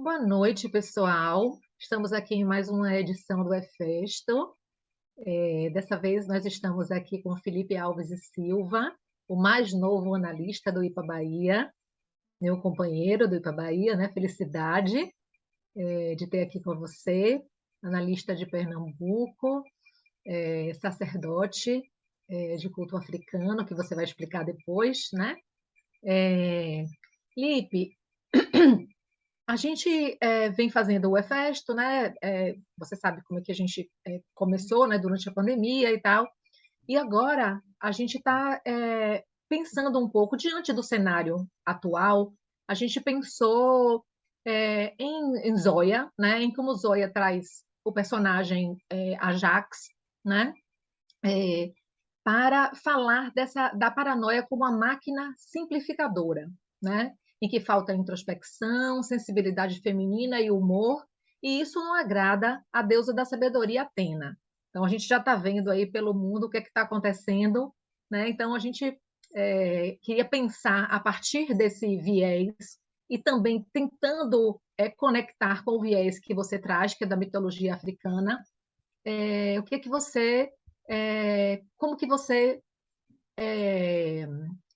Boa noite, pessoal. Estamos aqui em mais uma edição do Efesto. Dessa vez nós estamos aqui com Felipe Alves e Silva, o mais novo analista do IPA Bahia, meu companheiro do IPA Bahia, né? Felicidade, de ter aqui com você, analista de Pernambuco, sacerdote, de culto africano, que você vai explicar depois, né? É, Lipe, a gente vem fazendo o EFESTO, né? Você sabe como é que a gente começou, né? Durante a pandemia e tal. E agora a gente está pensando um pouco diante do cenário atual. A gente pensou em Zoya, né? Em como Zoya traz o personagem Ajax, né? É, para falar da paranoia como uma máquina simplificadora, né? Em que falta introspecção, sensibilidade feminina e humor, e isso não agrada a deusa da sabedoria Atena. Então a gente já está vendo aí pelo mundo o que é que está acontecendo, né? Então a gente queria pensar a partir desse viés e também tentando conectar com o viés que você traz, que é da mitologia africana, o que é que você, como que você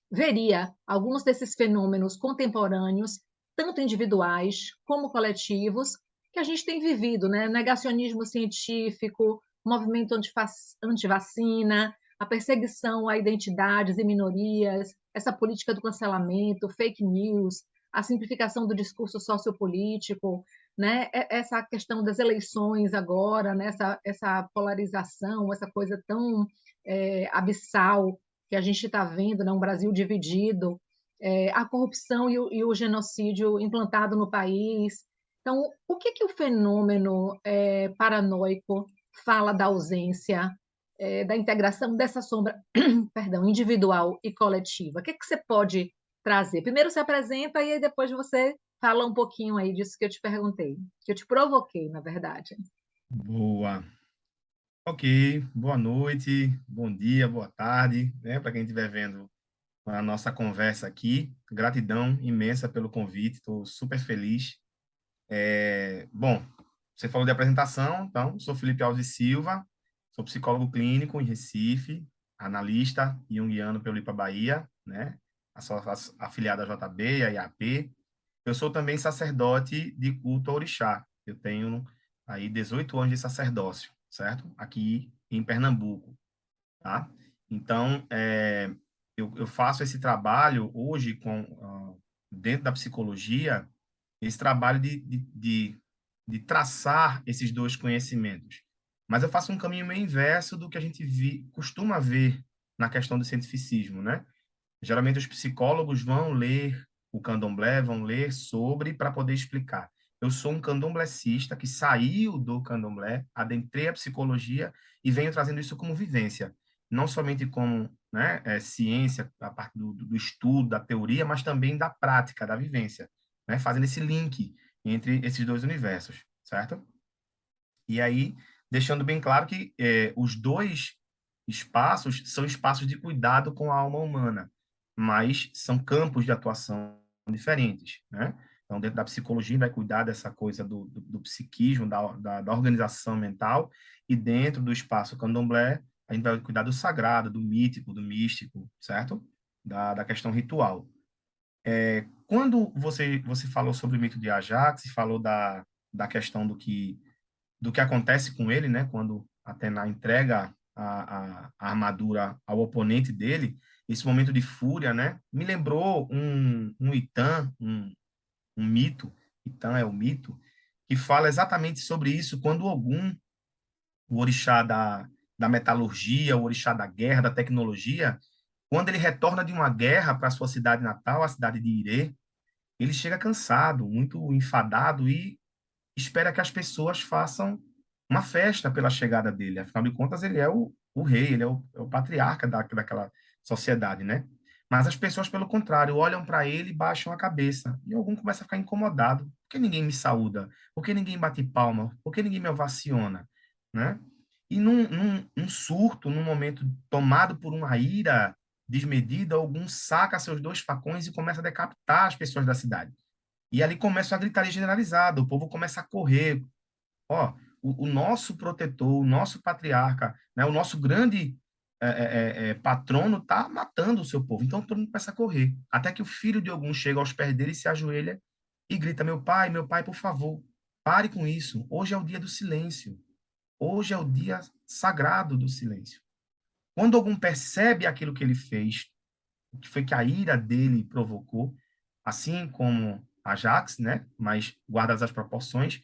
veria alguns desses fenômenos contemporâneos, tanto individuais como coletivos, que a gente tem vivido, né? Negacionismo científico, movimento antivacina, a perseguição a identidades e minorias, essa política do cancelamento, fake news, a simplificação do discurso sociopolítico, né? Essa questão das eleições agora, né? Essa polarização, essa coisa tão abissal que a gente está vendo, né, um Brasil dividido, a corrupção e o genocídio implantado no país. Então, o que o fenômeno paranoico fala da ausência, da integração dessa sombra, perdão, individual e coletiva? O que você pode trazer? Primeiro se apresenta e aí depois você fala um pouquinho aí disso que eu te perguntei, que eu te provoquei, na verdade. Boa. Ok, boa noite, bom dia, boa tarde, né? Para quem estiver vendo a nossa conversa aqui. Gratidão imensa pelo convite, estou super feliz. Bom, você falou de apresentação, então, sou Felipe Alves e Silva, sou psicólogo clínico em Recife, analista junguiano pelo IPA Bahia, né? Afiliado à JB e à IAP. Eu sou também sacerdote de culto ao orixá. Eu tenho aí 18 anos de sacerdócio, certo? Aqui em Pernambuco, tá? Então, eu faço esse trabalho hoje dentro da psicologia, esse trabalho de traçar esses dois conhecimentos. Mas eu faço um caminho meio inverso do que a gente costuma ver na questão do cientificismo, né? Geralmente os psicólogos vão ler o candomblé, vão ler sobre para poder explicar. Eu sou um candomblecista que saiu do candomblé, adentrei a psicologia e venho trazendo isso como vivência, não somente como, né, ciência, a parte do estudo, da teoria, mas também da prática, da vivência, né, fazendo esse link entre esses dois universos, certo? E aí, deixando bem claro que os dois espaços são espaços de cuidado com a alma humana, mas são campos de atuação diferentes, né? Então, dentro da psicologia, vai cuidar dessa coisa do psiquismo, da organização mental, e dentro do espaço candomblé, a gente vai cuidar do sagrado, do mítico, do místico, certo? Da questão ritual. Quando você falou sobre o mito de Ajax, e falou da questão do que acontece com ele, né? Quando Atena entrega a armadura ao oponente dele, esse momento de fúria, né? Me lembrou um Itã, um mito, Itã é o mito, que fala exatamente sobre isso, quando Ogum, o orixá da metalurgia, o orixá da guerra, da tecnologia, quando ele retorna de uma guerra para sua cidade natal, a cidade de Irê, ele chega cansado, muito enfadado e espera que as pessoas façam uma festa pela chegada dele. Afinal de contas, ele é o rei, ele é o patriarca daquela sociedade, né? Mas as pessoas, pelo contrário, olham para ele e baixam a cabeça. E algum começa a ficar incomodado. Por que ninguém me saúda? Por que ninguém bate palma? Por que ninguém me ovaciona? Né? E num surto, num momento tomado por uma ira desmedida, algum saca seus dois facões e começa a decapitar as pessoas da cidade. E ali começa a gritaria generalizada, o povo começa a correr. Ó, o nosso protetor, o nosso patriarca, né, o nosso grande patrono está matando o seu povo. Então todo mundo começa a correr. Até que o filho de algum chega aos pés dele, se ajoelha e grita: meu pai, por favor, pare com isso. Hoje é o dia do silêncio. Hoje é o dia sagrado do silêncio. Quando algum percebe aquilo que ele fez, o que foi que a ira dele provocou, assim como Ajax, né, mas guardadas as proporções,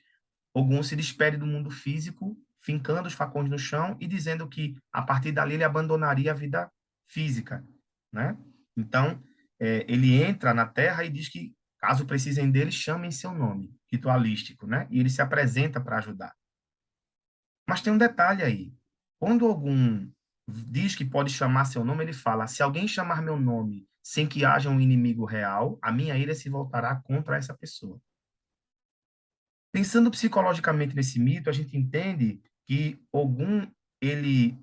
Ogum se despede do mundo físico, fincando os facões no chão e dizendo que, a partir dali, ele abandonaria a vida física, né? Então, ele entra na Terra e diz que, caso precisem dele, chamem seu nome, ritualístico, né? E ele se apresenta para ajudar. Mas tem um detalhe aí. Quando algum diz que pode chamar seu nome, ele fala: se alguém chamar meu nome sem que haja um inimigo real, a minha ira se voltará contra essa pessoa. Pensando psicologicamente nesse mito, a gente entende que Ogum ele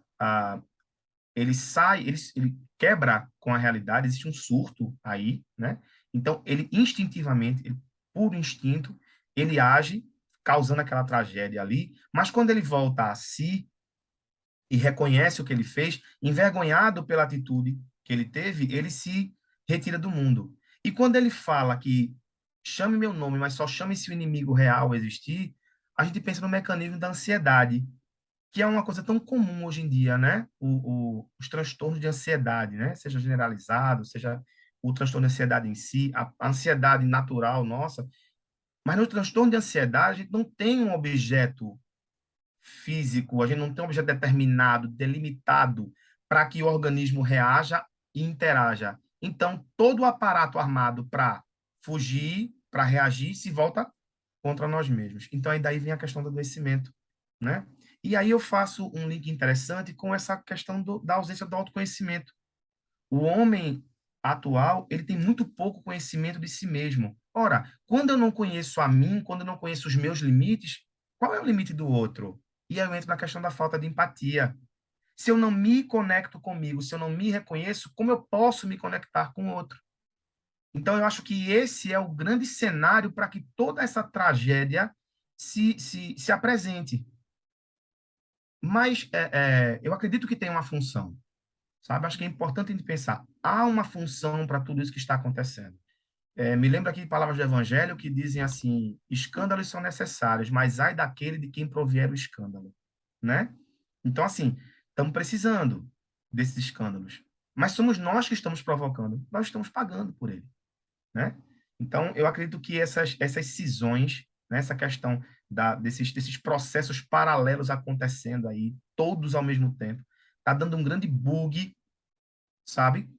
ele sai, ele quebra com a realidade, existe um surto aí, né? Então ele instintivamente, por instinto, ele age causando aquela tragédia ali, mas quando ele volta a si e reconhece o que ele fez, envergonhado pela atitude que ele teve, ele se retira do mundo. E quando ele fala que chame meu nome, mas só chame se o inimigo real existir, a gente pensa no mecanismo da ansiedade, que é uma coisa tão comum hoje em dia, né? Os transtornos de ansiedade, né? Seja generalizado, seja o transtorno de ansiedade em si, a ansiedade natural nossa, mas no transtorno de ansiedade a gente não tem um objeto físico, a gente não tem um objeto determinado, delimitado, para que o organismo reaja e interaja. Então, todo o aparato armado para fugir, para reagir, se volta contra nós mesmos. Então, aí daí vem a questão do adoecimento, né? E aí eu faço um link interessante com essa questão da ausência do autoconhecimento. O homem atual, ele tem muito pouco conhecimento de si mesmo. Ora, quando eu não conheço a mim, quando eu não conheço os meus limites, qual é o limite do outro? E aí eu entro na questão da falta de empatia. Se eu não me conecto comigo, se eu não me reconheço, como eu posso me conectar com o outro? Então, eu acho que esse é o grande cenário para que toda essa tragédia se apresente. Mas eu acredito que tem uma função, sabe? Acho que é importante a gente pensar, há uma função para tudo isso que está acontecendo. Me lembra aqui palavras do Evangelho que dizem assim, escândalos são necessários, mas ai daquele de quem provier o escândalo, né? Então, assim, estamos precisando desses escândalos, mas somos nós que estamos provocando, nós estamos pagando por ele, né? Então, eu acredito que essas cisões, né, essa questão desses processos paralelos acontecendo aí, todos ao mesmo tempo, está dando um grande bug, sabe?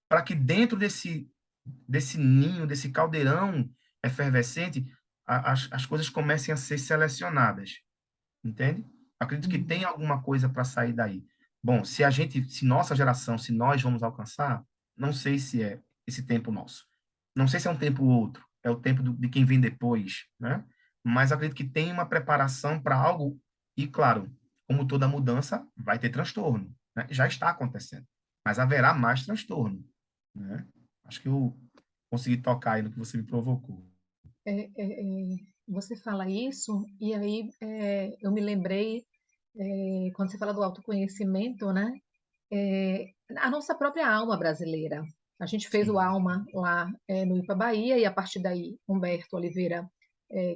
Para que dentro desse ninho, desse caldeirão efervescente, as coisas comecem a ser selecionadas, entende? Acredito que tem alguma coisa para sair daí. Bom, se nossa geração, se nós vamos alcançar, não sei se é esse tempo nosso. Não sei se é um tempo ou outro, é o tempo de quem vem depois, né? Mas acredito que tem uma preparação para algo, e claro, como toda mudança, vai ter transtorno, né? Já está acontecendo, mas haverá mais transtorno, né? Acho que eu consegui tocar aí no que você me provocou. Você fala isso, e aí eu me lembrei, quando você fala do autoconhecimento, né? A nossa própria alma brasileira. A gente fez o Sim, Alma lá no IPA Bahia, e a partir daí Humberto Oliveira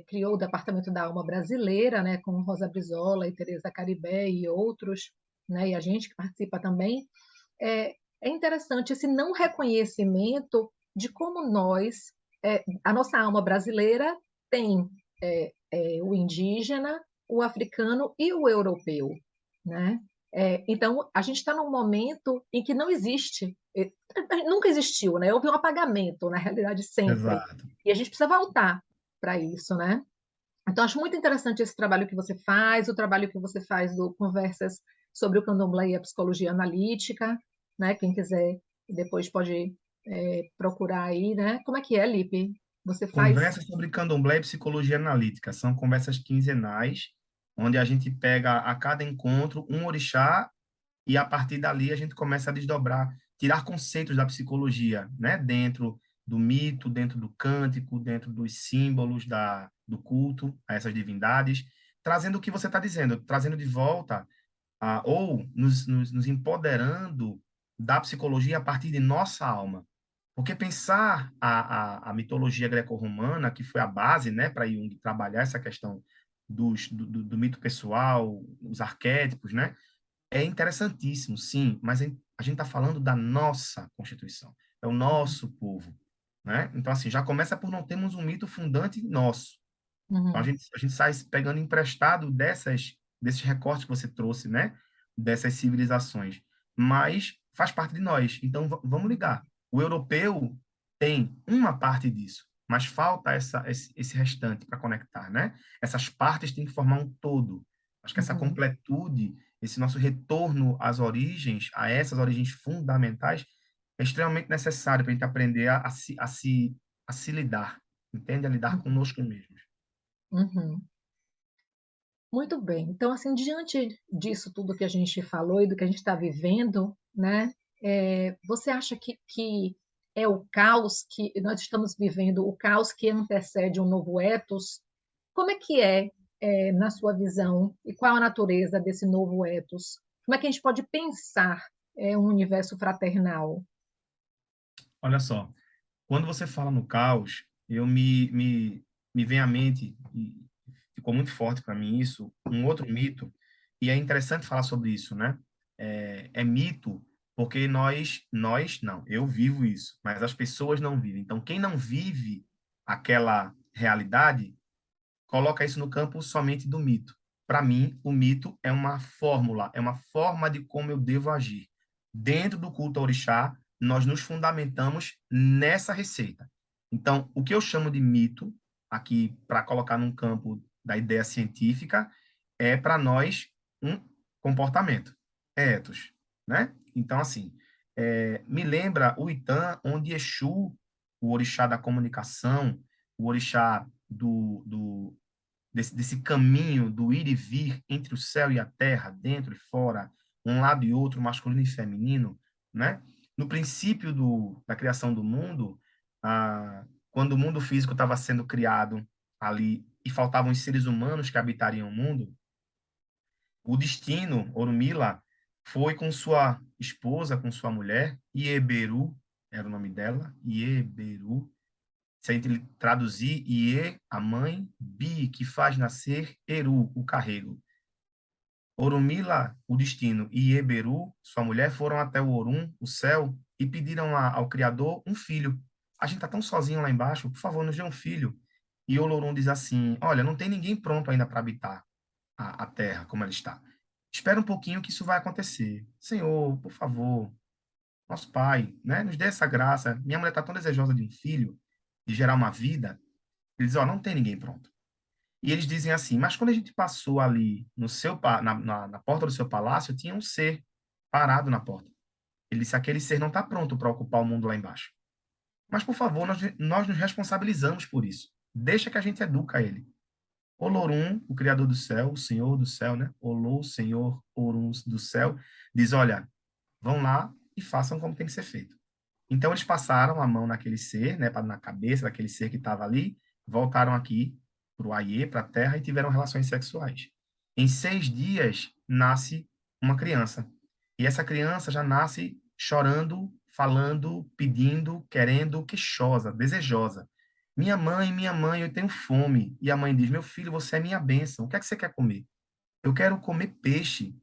criou o Departamento da Alma Brasileira, né, com Rosa Brizola e Teresa Caribé e outros, né, e a gente que participa também. É interessante esse não reconhecimento de como nós, a nossa alma brasileira tem o indígena, o africano e o europeu, né? Então, a gente está num momento em que não existe, nunca existiu, né? Houve um apagamento, na realidade, sempre. exato. E a gente precisa voltar para isso, né? Então, acho muito interessante esse trabalho que você faz, o trabalho que você faz do Conversas sobre o Candomblé e a Psicologia Analítica, né? Quem quiser depois pode procurar aí, né? Como é que é, Lipe? Você faz? Conversas sobre candomblé e psicologia analítica. São conversas quinzenais, onde a gente pega a cada encontro um orixá e a partir dali a gente começa a desdobrar, tirar conceitos da psicologia, né, dentro do mito, dentro do cântico, dentro dos símbolos do culto a essas divindades, trazendo o que você está dizendo, trazendo de volta, ou nos empoderando da psicologia a partir de nossa alma. Porque pensar a mitologia greco-romana, que foi a base, né, para Jung trabalhar essa questão do mito pessoal, os arquétipos, né, é interessantíssimo, sim, mas a gente está falando da nossa Constituição, é o nosso povo, né? Então, assim, já começa por não termos um mito fundante nosso. Então, Uhum, a gente sai pegando emprestado desses recortes que você trouxe, né? Dessas civilizações. Mas faz parte de nós. Então, vamos ligar. O europeu tem uma parte disso, mas falta esse restante para conectar, né? Essas partes têm que formar um todo. Acho que essa uhum, completude, esse nosso retorno às origens, a essas origens fundamentais, é extremamente necessário para a gente aprender a se lidar, entende? A lidar uhum, conosco mesmos. uhum. Muito bem. Então, assim, diante disso tudo que a gente falou e do que a gente está vivendo, né? Você acha que é o caos que nós estamos vivendo, o caos que antecede um novo ethos? Como é que na sua visão, e qual a natureza desse novo ethos? Como é que a gente pode pensar um universo fraternal? Olha só, quando você fala no caos, me vem à mente, e ficou muito forte para mim isso, um outro mito, e é interessante falar sobre isso, né? É mito porque não, eu vivo isso, mas as pessoas não vivem. Então, quem não vive aquela realidade, coloca isso no campo somente do mito. Para mim, o mito é uma fórmula, é uma forma de como eu devo agir. Dentro do culto ao orixá, nós nos fundamentamos nessa receita. Então, o que eu chamo de mito, aqui para colocar num campo da ideia científica, é para nós um comportamento, é ethos, né? Então, assim, me lembra o Itã, onde Exu, o orixá da comunicação, o orixá desse caminho do ir e vir entre o céu e a terra, dentro e fora, um lado e outro, masculino e feminino, né? No princípio da criação do mundo, quando o mundo físico estava sendo criado ali e faltavam os seres humanos que habitariam o mundo, o destino, Orunmila, foi com sua esposa, com sua mulher, Ieberu, era o nome dela, Ieberu, se a gente traduzir Ie, a mãe, Bi, que faz nascer, Eru, o carrego. Orunmila, o destino, e Eberu, sua mulher, foram até o Orum, o céu, e pediram ao Criador um filho. A gente está tão sozinho lá embaixo, por favor, nos dê um filho. E Olorum diz assim, olha, não tem ninguém pronto ainda para habitar a terra como ela está. Espera um pouquinho que isso vai acontecer. Senhor, por favor, nosso Pai, né, nos dê essa graça. Minha mulher está tão desejosa de um filho, de gerar uma vida. Ele diz, ó, não tem ninguém pronto. E eles dizem assim, mas quando a gente passou ali no na porta do seu palácio, tinha um ser parado na porta. Ele disse, aquele ser não está pronto para ocupar o mundo lá embaixo. Mas, por favor, nós nos responsabilizamos por isso. Deixa que a gente educa ele. Olorum, o Criador do céu, o Senhor do céu, né? Olô, Senhor, Orum do céu, diz, olha, vão lá e façam como tem que ser feito. Então, eles passaram a mão naquele ser, né, na cabeça daquele ser que estava ali, voltaram aqui para o Aie, para a Terra, e tiveram relações sexuais. Em 6 dias, nasce uma criança. E essa criança já nasce chorando, falando, pedindo, querendo, queixosa, desejosa. Minha mãe, eu tenho fome. E a mãe diz, meu filho, você é minha bênção. O que é que você quer comer? Eu quero comer peixe.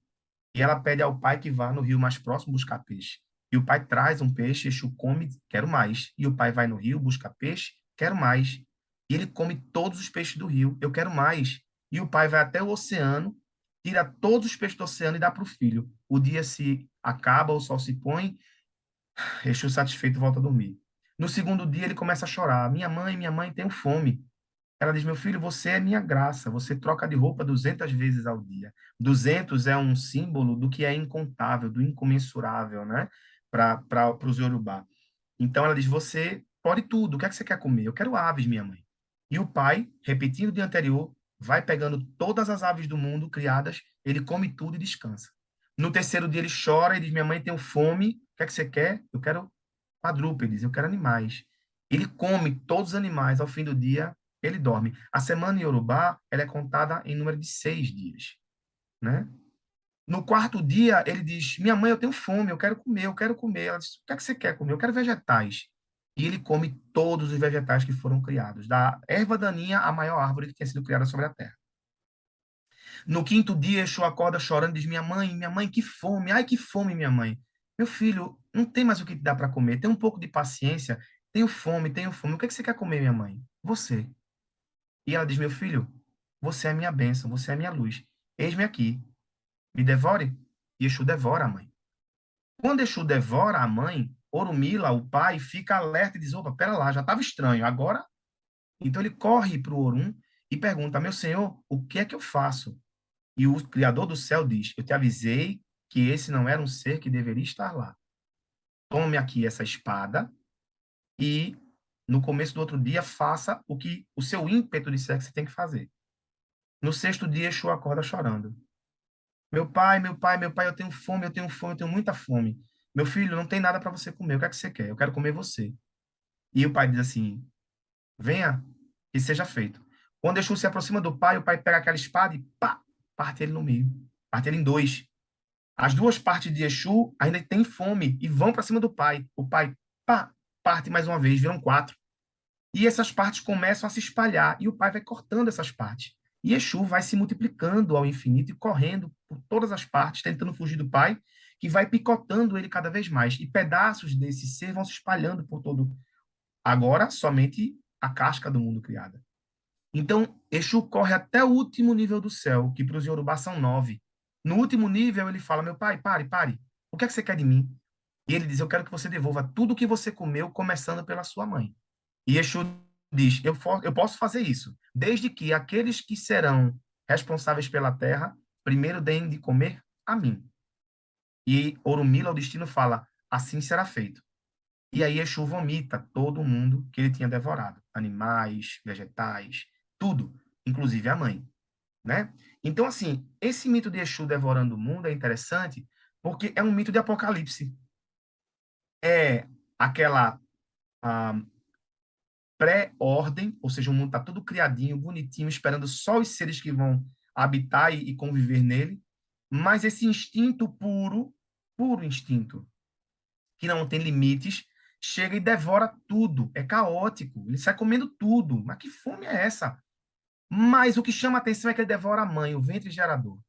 E ela pede ao pai que vá no rio mais próximo buscar peixe. E o pai traz um peixe, Exu come, quero mais. E o pai vai no rio, busca peixe, quero mais. E ele come todos os peixes do rio, eu quero mais. E o pai vai até o oceano, tira todos os peixes do oceano e dá para o filho. O dia se acaba, o sol se põe, Exu satisfeito volta a dormir. No segundo dia ele começa a chorar. Minha mãe, tenho fome. Ela diz, meu filho, você é minha graça, você troca de roupa 200 vezes ao dia. 200 é um símbolo do que é incontável, do incomensurável, né? Para os Yorubá. Então ela diz, você pode tudo, o que é que você quer comer? Eu quero aves, minha mãe. E o pai, repetindo o dia anterior, vai pegando todas as aves do mundo criadas, ele come tudo e descansa. No terceiro dia ele chora e diz, minha mãe, tenho fome, o que é que você quer? Eu quero quadrúpedes, eu quero animais. Ele come todos os animais, ao fim do dia, ele dorme. A semana em Yorubá, ela é contada em número de 6 dias, né? No quarto dia, ele diz: Minha mãe, eu tenho fome, eu quero comer, eu quero comer. Ela diz: O que é que você quer comer? Eu quero vegetais. E ele come todos os vegetais que foram criados, da erva daninha à maior árvore que tinha sido criada sobre a terra. No quinto dia, Exu acorda chorando e diz: minha mãe, que fome, ai que fome, minha mãe. Meu filho, não tem mais o que te dar para comer, tem um pouco de paciência, tenho fome, tenho fome. O que é que você quer comer, minha mãe? Você. E ela diz: Meu filho, você é minha bênção, você é minha luz. Eis-me aqui, me devore. E Exu devora a mãe. Quando Exu devora a mãe, Orumila, o pai, fica alerta e diz: Opa, pera lá, já estava estranho, agora. Então ele corre para o Orum e pergunta: Meu senhor, o que é que eu faço? E o Criador do céu diz: Eu te avisei que esse não era um ser que deveria estar lá. Tome aqui essa espada e, no começo do outro dia, faça o que o seu ímpeto disser que você tem que fazer. No sexto dia, Exu acorda chorando. Meu pai, meu pai, eu tenho fome, eu tenho fome, eu tenho muita fome. Meu filho, não tem nada para você comer. O que é que você quer? Eu quero comer você. E o pai diz assim: Venha, que seja feito. Quando Exu se aproxima do pai, o pai pega aquela espada e pá, parte ele no meio. Parte ele em dois. As duas partes de Exu ainda têm fome e vão para cima do pai. O pai, pá, parte mais uma vez, viram quatro. E essas partes começam a se espalhar e o pai vai cortando essas partes. E Exu vai se multiplicando ao infinito e correndo por todas as partes, tentando fugir do pai, que vai picotando ele cada vez mais. E pedaços desse ser vão se espalhando por todo. Agora, somente a casca do mundo criada. Então, Exu corre até o último nível do céu, que para os Yorubá são 9. No último nível, ele fala: Meu pai, pare, pare. O que é que você quer de mim? E ele diz: Eu quero que você devolva tudo o que você comeu, começando pela sua mãe. E Exu diz: eu posso fazer isso, desde que aqueles que serão responsáveis pela terra primeiro deem de comer a mim. E Orumila, o destino, fala: Assim será feito. E aí Exu vomita todo mundo que ele tinha devorado: animais, vegetais, tudo, inclusive a mãe, né? Então, assim, esse mito de Exu devorando o mundo é interessante porque é um mito de apocalipse. É aquela ah, pré-ordem, ou seja, o mundo está todo criadinho, bonitinho, esperando só os seres que vão habitar e conviver nele, mas esse instinto puro, puro instinto, que não tem limites, chega e devora tudo. É caótico, ele sai comendo tudo. Mas que fome é essa? Mas o que chama a atenção é que ele devora a mãe, o ventre gerador.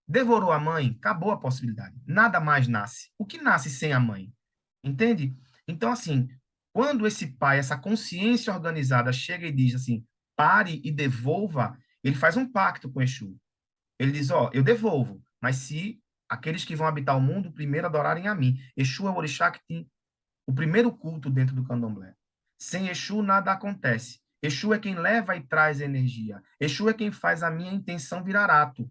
Devorou a mãe, acabou a possibilidade. Nada mais nasce. O que nasce sem a mãe? Entende? Então, assim, quando esse pai, essa consciência organizada chega e diz assim: pare e devolva, ele faz um pacto com Exu. Ele diz: ó, eu devolvo, mas se aqueles que vão habitar o mundo primeiro adorarem a mim. Exu é o orixá que tem o primeiro culto dentro do candomblé. Sem Exu, nada acontece. Exu é quem leva e traz energia. Exu é quem faz a minha intenção virar ato.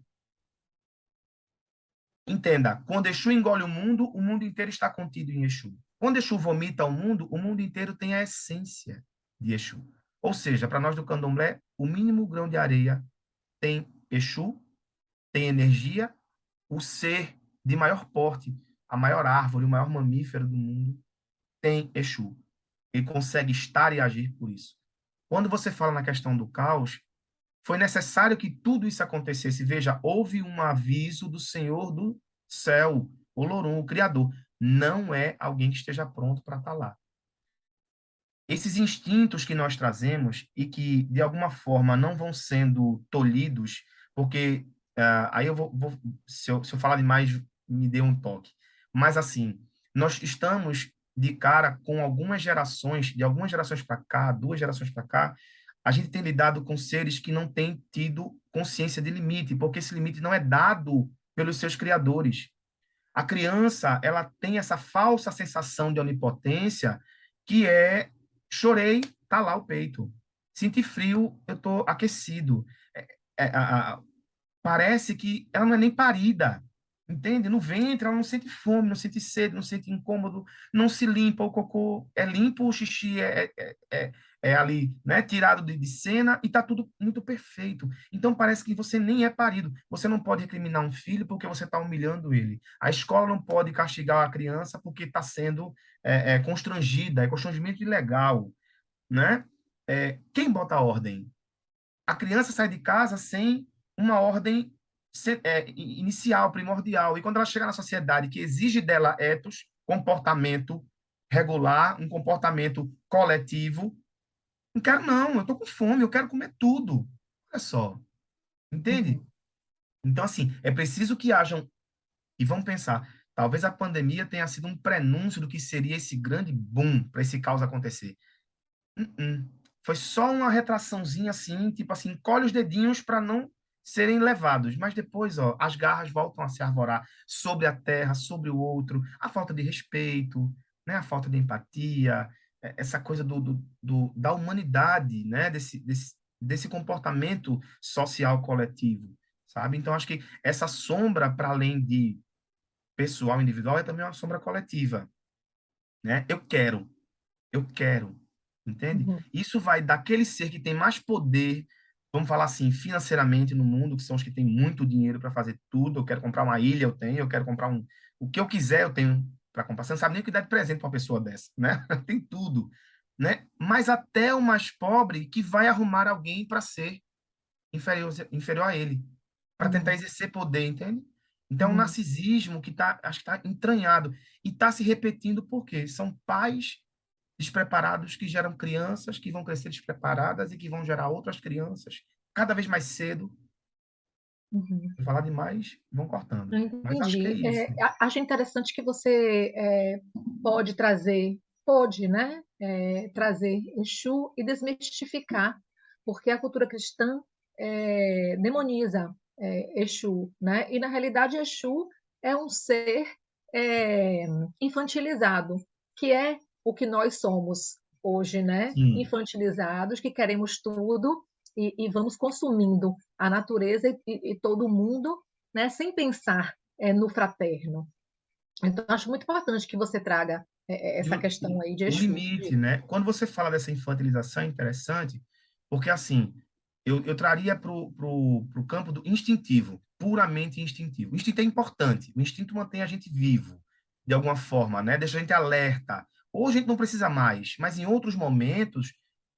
Entenda, quando Exu engole o mundo inteiro está contido em Exu. Quando Exu vomita o mundo inteiro tem a essência de Exu. Ou seja, para nós do candomblé, o mínimo grão de areia tem Exu, tem energia, o ser de maior porte, a maior árvore, o maior mamífero do mundo, tem Exu. Ele consegue estar e agir por isso. Quando você fala na questão do caos, foi necessário que tudo isso acontecesse. Veja, houve um aviso do Senhor do céu, o Lorum, o Criador. Não é alguém que esteja pronto para estar lá. Esses instintos que nós trazemos e que, de alguma forma, não vão sendo tolhidos, porque aí se eu falar demais, me dê um toque. Mas, assim, nós estamos de cara com algumas gerações, de algumas gerações para cá, 2 gerações para cá, a gente tem lidado com seres que não têm tido consciência de limite, porque esse limite não é dado pelos seus criadores. A criança, ela tem essa falsa sensação de onipotência, que é: chorei, tá lá o peito. Senti frio, eu tô aquecido. É, é, parece que ela não é nem parida, entende? No ventre, ela não sente fome, não sente sede, não sente incômodo, não se limpa, o cocô é limpo, o xixi é ali, né, tirado de cena e tá tudo muito perfeito. Então parece que você nem é parido. Você não pode recriminar um filho porque você está humilhando ele. A escola não pode castigar a criança porque está sendo constrangida, é constrangimento ilegal. né? Quem bota a ordem? A criança sai de casa sem uma ordem inicial, primordial. E quando ela chega na sociedade que exige dela etos, comportamento regular, um comportamento coletivo, não quero não, eu estou com fome, eu quero comer tudo. Olha só, entende? Uhum, Então, assim, é preciso que hajam, e vamos pensar, talvez a pandemia tenha sido um prenúncio do que seria esse grande boom para esse caos acontecer. Uh-uh. Foi só uma retraçãozinha assim, tipo assim, encolhe os dedinhos para não serem levados. Mas depois, ó, as garras voltam a se arvorar sobre a terra, sobre o outro, a falta de respeito, né? A falta de empatia, essa coisa da humanidade, né? Desse comportamento social coletivo, sabe? Então, acho que essa sombra, para além de pessoal, individual, é também uma sombra coletiva, né? Eu quero, entende? uhum, Isso vai daquele ser que tem mais poder, vamos falar assim, financeiramente no mundo, que são os que têm muito dinheiro para fazer tudo. Eu quero comprar uma ilha, eu tenho, eu quero comprar o que eu quiser, eu tenho para comprar. Você não sabe nem o que dar de presente para uma pessoa dessa, né? Tem tudo, né? Mas até o mais pobre que vai arrumar alguém para ser inferior a ele, para tentar uhum, exercer poder, entende? Então, é um uhum. narcisismo que acho que está entranhado e está se repetindo porque são pais despreparados que geram crianças que vão crescer despreparadas e que vão gerar outras crianças cada vez mais cedo. Uhum. Vou falar demais, vão cortando. Eu Mas acho que é entendi. isso. Acho interessante que você pode trazer, pode, né, trazer Exu e desmistificar, porque a cultura cristã demoniza Exu, né? E na realidade Exu é um ser é, infantilizado, que é o que nós somos hoje, né? Sim. Infantilizados, que queremos tudo e vamos consumindo a natureza e todo mundo, né, sem pensar no fraterno. Então, acho muito importante que você traga E essa questão aí de o Exu. limite, né? Quando você fala dessa infantilização, é interessante, porque assim, eu traria para o campo do instintivo, puramente instintivo. O instinto é importante, o instinto mantém a gente vivo, de alguma forma, né? Deixa a gente alerta. Hoje a gente não precisa mais, mas em outros momentos,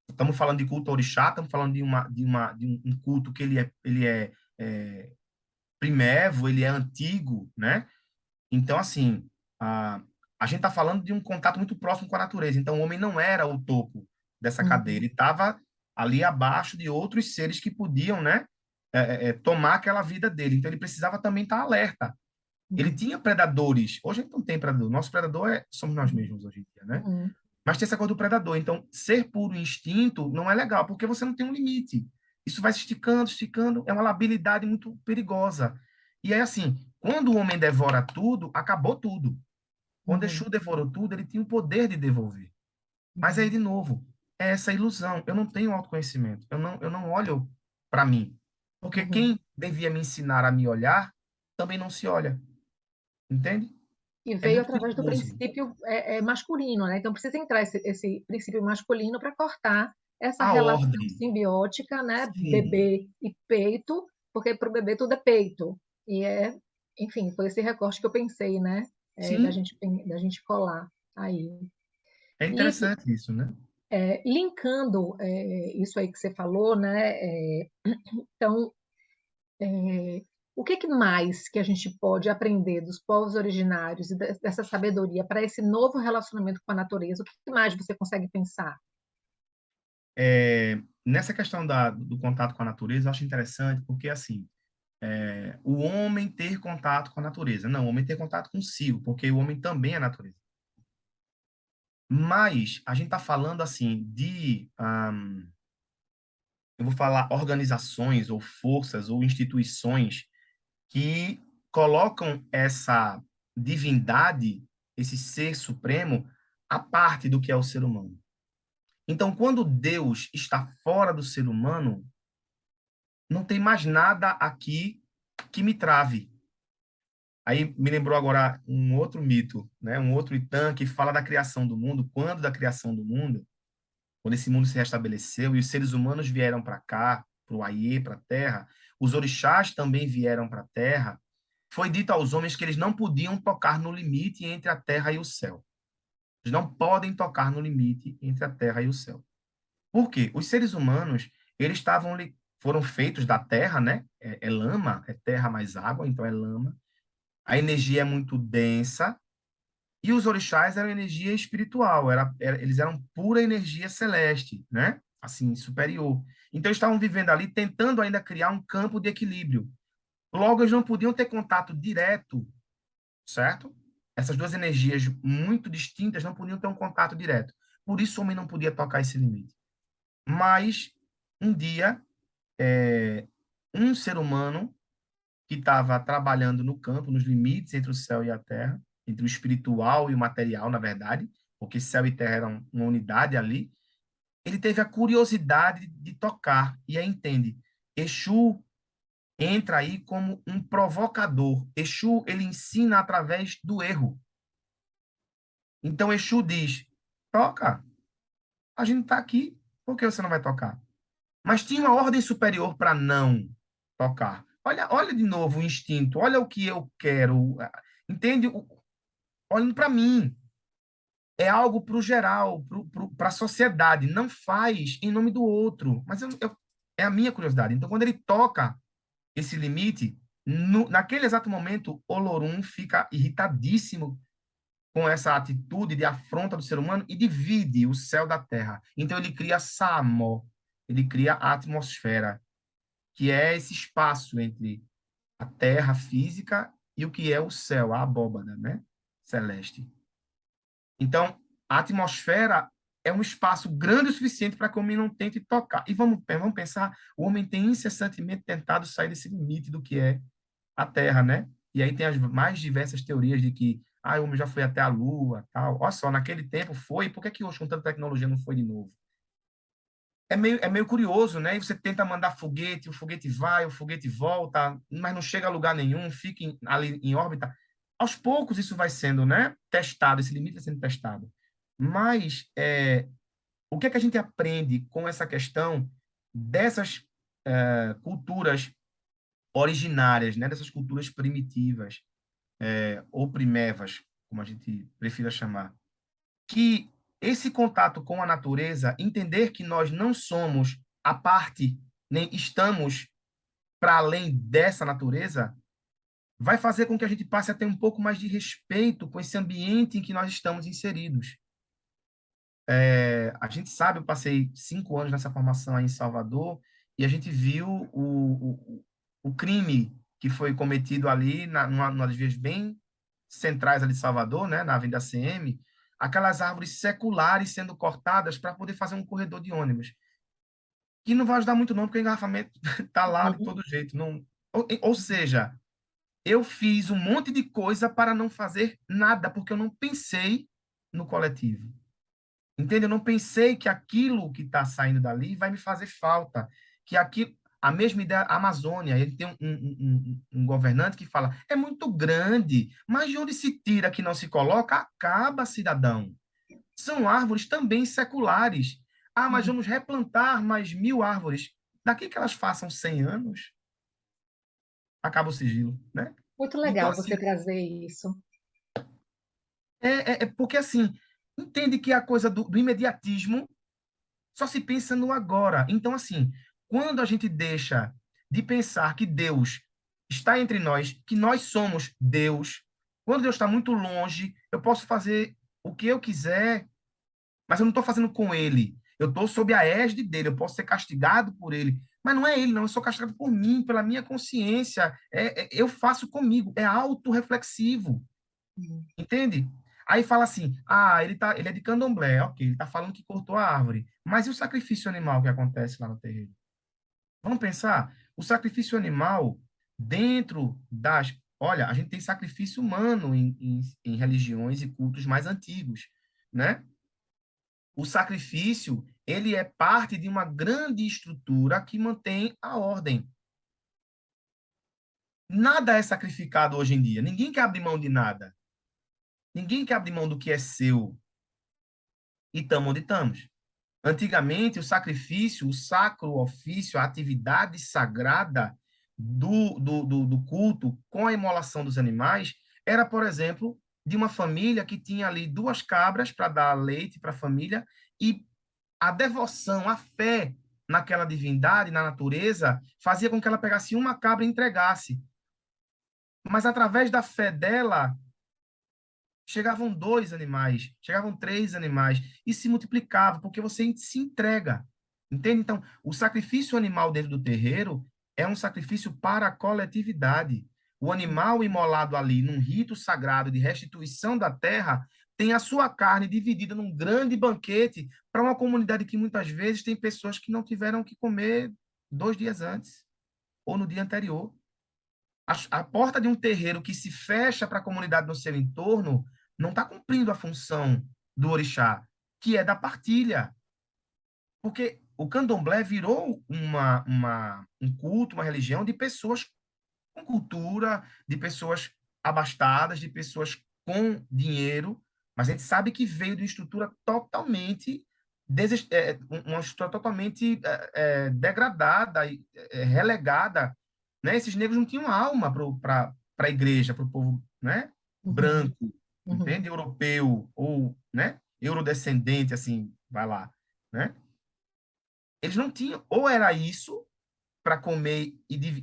estamos falando de culto ao orixá, estamos falando de um culto que ele é primevo, ele é antigo, né? Então, assim, a gente está falando de um contato muito próximo com a natureza. Então, o homem não era o topo dessa cadeia, Uhum, ele estava ali abaixo de outros seres que podiam, né, tomar aquela vida dele. Então, ele precisava também estar alerta. Ele uhum, tinha predadores. Hoje a gente não tem predador. Nosso predador somos nós mesmos hoje em dia, né? uhum, Mas tem essa coisa do predador. Então, ser puro instinto não é legal, porque você não tem um limite. Isso vai se esticando, esticando, é uma labilidade muito perigosa. E aí, assim, quando o homem devora tudo, acabou tudo. Quando uhum, Exu devorou tudo, ele tinha o poder de devolver. Mas aí, uhum, de novo, é essa ilusão. Eu não tenho autoconhecimento. Eu não olho para mim. Porque uhum. quem devia me ensinar a me olhar, também não se olha. Entende? E É veio muito através do perigoso. princípio masculino, né? Então precisa entrar esse princípio masculino para cortar essa A relação ordem. simbiótica, né? Sim, Bebê e peito, porque para o bebê tudo é peito. E enfim, foi esse recorte que eu pensei, né? sim. Da gente colar aí. É Lipe, interessante isso, né? linkando isso aí que você falou, né? Então, o que mais que a gente pode aprender dos povos originários e dessa sabedoria para esse novo relacionamento com a natureza? O que mais você consegue pensar? Nessa questão do contato com a natureza, eu acho interessante, porque, assim, o homem ter contato com a natureza. Não, o homem ter contato consigo, porque o homem também é natureza. Mas a gente está falando, assim, eu vou falar organizações ou forças ou instituições que colocam essa divindade, esse ser supremo, à parte do que é o ser humano. Então, quando Deus está fora do ser humano, não tem mais nada aqui que me trave. Aí me lembrou agora um outro mito, né? Um outro Itã que fala da criação do mundo. Quando da criação do mundo, quando esse mundo se restabeleceu e os seres humanos vieram para cá, para o Aie, para a Terra, os orixás também vieram para a Terra, foi dito aos homens que eles não podiam tocar no limite entre a Terra e o céu. Eles não podem tocar no limite entre a Terra e o céu. Por quê? Os seres humanos, eles foram feitos da terra, né? É lama, é terra mais água, então é lama. A energia é muito densa. E os orixás eram energia espiritual, eles eram pura energia celeste, né? Assim, superior. Então, eles estavam vivendo ali, tentando ainda criar um campo de equilíbrio. Logo, eles não podiam ter contato direto, certo? Essas duas energias muito distintas não podiam ter um contato direto. Por isso, o homem não podia tocar esse limite. Mas, um dia, um ser humano que estava trabalhando no campo, nos limites entre o céu e a terra, entre o espiritual e o material, na verdade, porque céu e terra eram uma unidade ali, ele teve a curiosidade de tocar, e aí entende, Exu entra aí como um provocador. Exu, ele ensina através do erro. Então, Exu diz, toca, a gente está aqui, por que você não vai tocar? Mas tinha uma ordem superior para não tocar. Olha de novo o instinto, olha o que eu quero, entende? Olhando para mim, é algo para o geral, para a sociedade, não faz em nome do outro, mas é a minha curiosidade. Então, quando ele toca esse limite, naquele exato momento, Olorum fica irritadíssimo com essa atitude de afronta do ser humano e divide o céu da terra. Então, ele cria Samo, ele cria a atmosfera, que é esse espaço entre a terra física e o que é o céu, a abóbada, né? Celeste. Então, a atmosfera é um espaço grande o suficiente para que o homem não tente tocar. E vamos pensar, o homem tem incessantemente tentado sair desse limite do que é a Terra, né? E aí tem as mais diversas teorias de que o homem já foi até a Lua, tal. Olha só, naquele tempo foi, por que que hoje com tanta tecnologia não foi de novo? É meio curioso, né? E você tenta mandar foguete, o foguete vai, o foguete volta, mas não chega a lugar nenhum, fica ali em órbita. Aos poucos isso vai sendo, né, testado, esse limite vai sendo testado. Mas o que é que a gente aprende com essa questão dessas culturas originárias, né, dessas culturas primitivas, ou primevas, como a gente prefira chamar? Que esse contato com a natureza, entender que nós não somos a parte, nem estamos para além dessa natureza, vai fazer com que a gente passe a ter um pouco mais de respeito com esse ambiente em que nós estamos inseridos. A gente sabe, eu passei 5 anos nessa formação aí em Salvador e a gente viu o crime que foi cometido ali numa das vias bem centrais ali de Salvador, né, na Avenida CM, aquelas árvores seculares sendo cortadas para poder fazer um corredor de ônibus. Que não vai ajudar muito não, porque o engarrafamento está lá de Uhum. todo jeito. Não, ou seja, eu fiz um monte de coisa para não fazer nada, porque eu não pensei no coletivo. Entende? Eu não pensei que aquilo que está saindo dali vai me fazer falta. Que aquilo, a mesma ideia, a Amazônia, ele tem um governante que fala, é muito grande, mas de onde se tira que não se coloca, acaba, cidadão. São árvores também seculares. Mas Uhum. vamos replantar mais 1.000 árvores. Daqui que elas façam 100 anos, acaba o sigilo, né? Muito Então, legal assim, você trazer isso. é porque, assim, entende que a coisa do imediatismo só se pensa no agora. Então, assim, quando a gente deixa de pensar que Deus está entre nós, que nós somos Deus, quando Deus está muito longe, eu posso fazer o que eu quiser, mas eu não estou fazendo com Ele. Eu estou sob a égide dele, eu posso ser castigado por Ele. Mas não é Ele, não, eu sou castigado por mim, pela minha consciência. Eu faço comigo, é autorreflexivo. Uhum. Entende? Aí fala assim, ele é de candomblé, ok, ele está falando que cortou a árvore. Mas e o sacrifício animal que acontece lá no terreiro? Vamos pensar, o sacrifício animal dentro das... Olha, a gente tem sacrifício humano em religiões e cultos mais antigos, né? O sacrifício, ele é parte de uma grande estrutura que mantém a ordem. Nada é sacrificado hoje em dia. Ninguém quer abrir mão de nada. Ninguém quer abrir mão do que é seu. E estamos onde estamos. Antigamente, o sacrifício, o sacro ofício, a atividade sagrada do culto com a imolação dos animais era, por exemplo, de uma família que tinha ali 2 cabras para dar leite para a família e a devoção, a fé naquela divindade, na natureza, fazia com que ela pegasse uma cabra e entregasse. Mas através da fé dela, chegavam 2 animais, chegavam 3 animais, e se multiplicava, porque você se entrega. Entende? Então, o sacrifício animal dentro do terreiro é um sacrifício para a coletividade. O animal imolado ali, num rito sagrado de restituição da terra, tem a sua carne dividida num grande banquete para uma comunidade que muitas vezes tem pessoas que não tiveram o que comer 2 dias antes ou no dia anterior. A porta de um terreiro que se fecha para a comunidade no seu entorno não está cumprindo a função do orixá, que é da partilha. Porque o candomblé virou um culto, uma religião de pessoas com cultura, de pessoas abastadas, de pessoas com dinheiro, mas a gente sabe que veio de uma estrutura totalmente uma estrutura totalmente degradada e relegada, né? Esses negros não tinham alma para a igreja, para o povo, né? Uhum, Branco, uhum, entende? Europeu ou, né? Eurodescendente, assim, vai lá, né? Eles não tinham, ou era isso para comer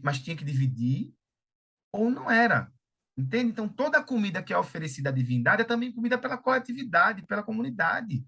mas tinha que dividir, ou não era. Entende? Então, toda a comida que é oferecida à divindade é também comida pela coletividade, pela comunidade.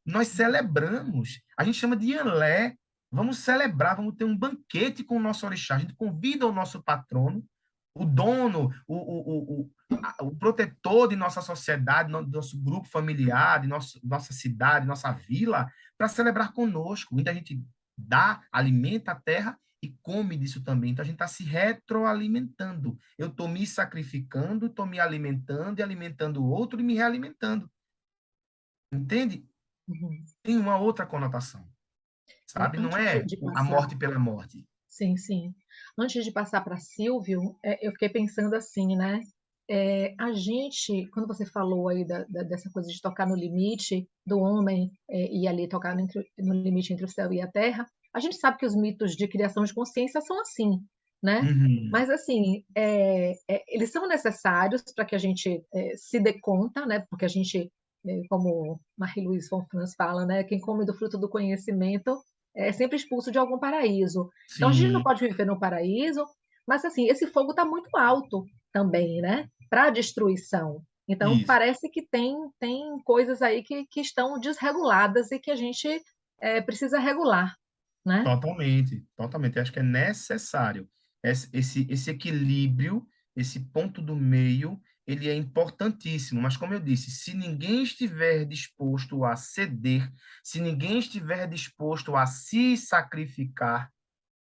Nós celebramos. A gente chama de Anlé. Vamos celebrar, vamos ter um banquete com o nosso orixá. A gente convida o nosso patrono, o dono, o protetor de nossa sociedade, do nosso grupo familiar, de nossa cidade, nossa vila, para celebrar conosco. Muita gente dá, alimenta a terra e come disso também. Então, a gente está se retroalimentando. Eu estou me sacrificando, estou me alimentando e alimentando o outro e me realimentando. Entende? uhum. Tem uma outra conotação, sabe? Não Antes de, é de a passar, morte pela morte. sim, sim. Antes de passar para Silvio, eu fiquei pensando assim, né? A gente, quando você falou aí dessa coisa de tocar no limite do homem e ali tocar no limite entre o céu e a terra, a gente sabe que os mitos de criação de consciência são assim, né? Uhum, Mas assim, eles são necessários para que a gente se dê conta, né? Porque a gente, como Marie-Louise Fonfrance fala, né? Quem come do fruto do conhecimento é sempre expulso de algum paraíso. Então a gente não sim, pode viver no paraíso, mas assim, esse fogo está muito alto também, né? Para a destruição. Então, isso. parece que tem coisas aí que estão desreguladas e que a gente precisa regular, né? Totalmente, totalmente. Acho que é necessário esse equilíbrio, esse ponto do meio, ele é importantíssimo. Mas, como eu disse, se ninguém estiver disposto a ceder, se ninguém estiver disposto a se sacrificar,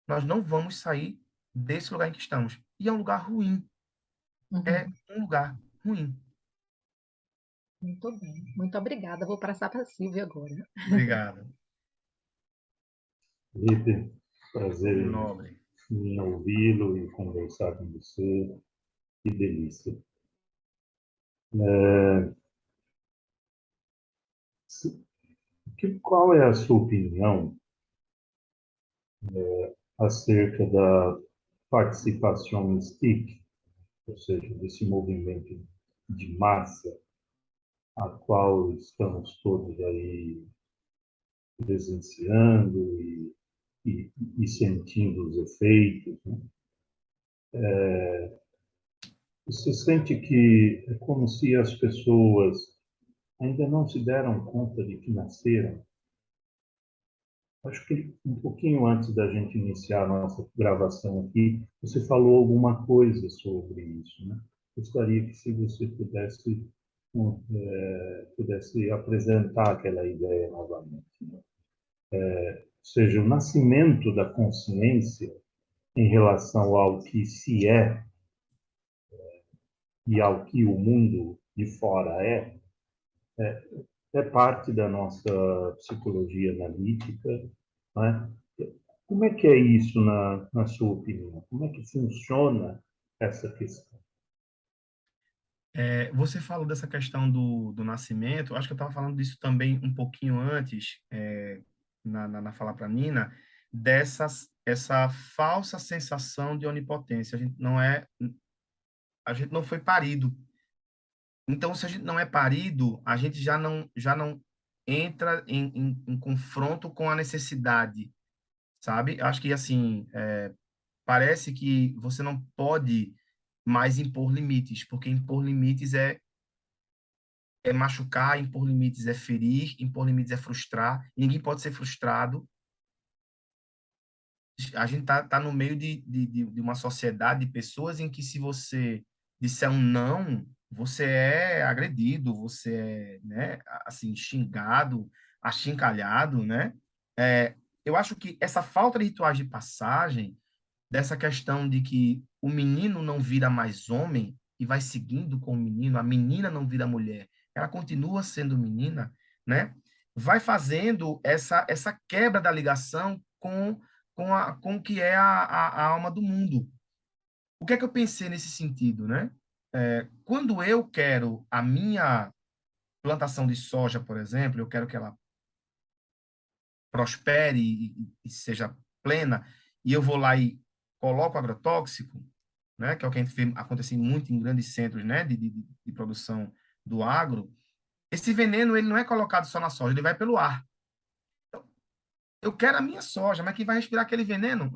nós não vamos sair desse lugar em que estamos. E é um lugar ruim. É Uhum. um lugar ruim. Muito bem. Muito obrigada. Vou passar para a Silvia agora. Obrigado. Felipe, prazer Nobre. em ouvi-lo e conversar com você. Que delícia. Qual é a sua opinião acerca da participação STIC, ou seja, desse movimento de massa a qual estamos todos aí presenciando e sentindo os efeitos, né? Você sente que é como se as pessoas ainda não se deram conta de que nasceram? Acho que um pouquinho antes da gente iniciar a nossa gravação aqui, você falou alguma coisa sobre isso, né? Gostaria que se você pudesse apresentar aquela ideia novamente, né? Ou seja, o nascimento da consciência em relação ao que se é e ao que o mundo de fora é parte da nossa psicologia analítica, né? Como é que é isso na sua opinião? Como é que funciona essa questão? Você falou dessa questão do nascimento, acho que eu estava falando disso também um pouquinho antes, na fala para Nina, essa falsa sensação de onipotência. A gente não foi parido. Então, se a gente não é parido, a gente já não entra em confronto com a necessidade, sabe? Acho que, assim, parece que você não pode mais impor limites, porque impor limites é machucar, impor limites é ferir, impor limites é frustrar, e ninguém pode ser frustrado. A gente tá no meio de uma sociedade de pessoas em que, se você disser um não, você é agredido, você é, né, assim, xingado, achincalhado, né? Eu acho que essa falta de rituais de passagem, dessa questão de que o menino não vira mais homem e vai seguindo com o menino, a menina não vira mulher, ela continua sendo menina, né? Vai fazendo essa quebra da ligação com o que é a alma do mundo. O que é que eu pensei nesse sentido, né? Quando eu quero a minha plantação de soja, por exemplo, eu quero que ela prospere e seja plena, e eu vou lá e coloco agrotóxico, né, que é o que a gente vê acontecer muito em grandes centros, né, de produção do agro, esse veneno ele não é colocado só na soja, ele vai pelo ar. Então, eu quero a minha soja, mas quem vai respirar aquele veneno?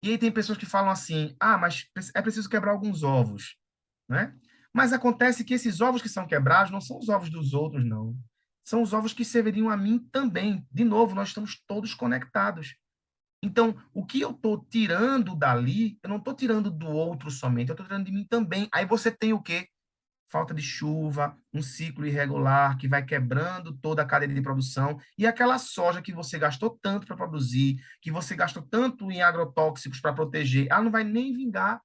E aí tem pessoas que falam assim, mas é preciso quebrar alguns ovos, né? Mas acontece que esses ovos que são quebrados não são os ovos dos outros, não. São os ovos que serviriam a mim também. De novo, nós estamos todos conectados. Então, o que eu estou tirando dali, eu não estou tirando do outro somente, eu estou tirando de mim também. Aí você tem o quê? Falta de chuva, um ciclo irregular que vai quebrando toda a cadeia de produção, e aquela soja que você gastou tanto para produzir, que você gastou tanto em agrotóxicos para proteger, ela não vai nem vingar.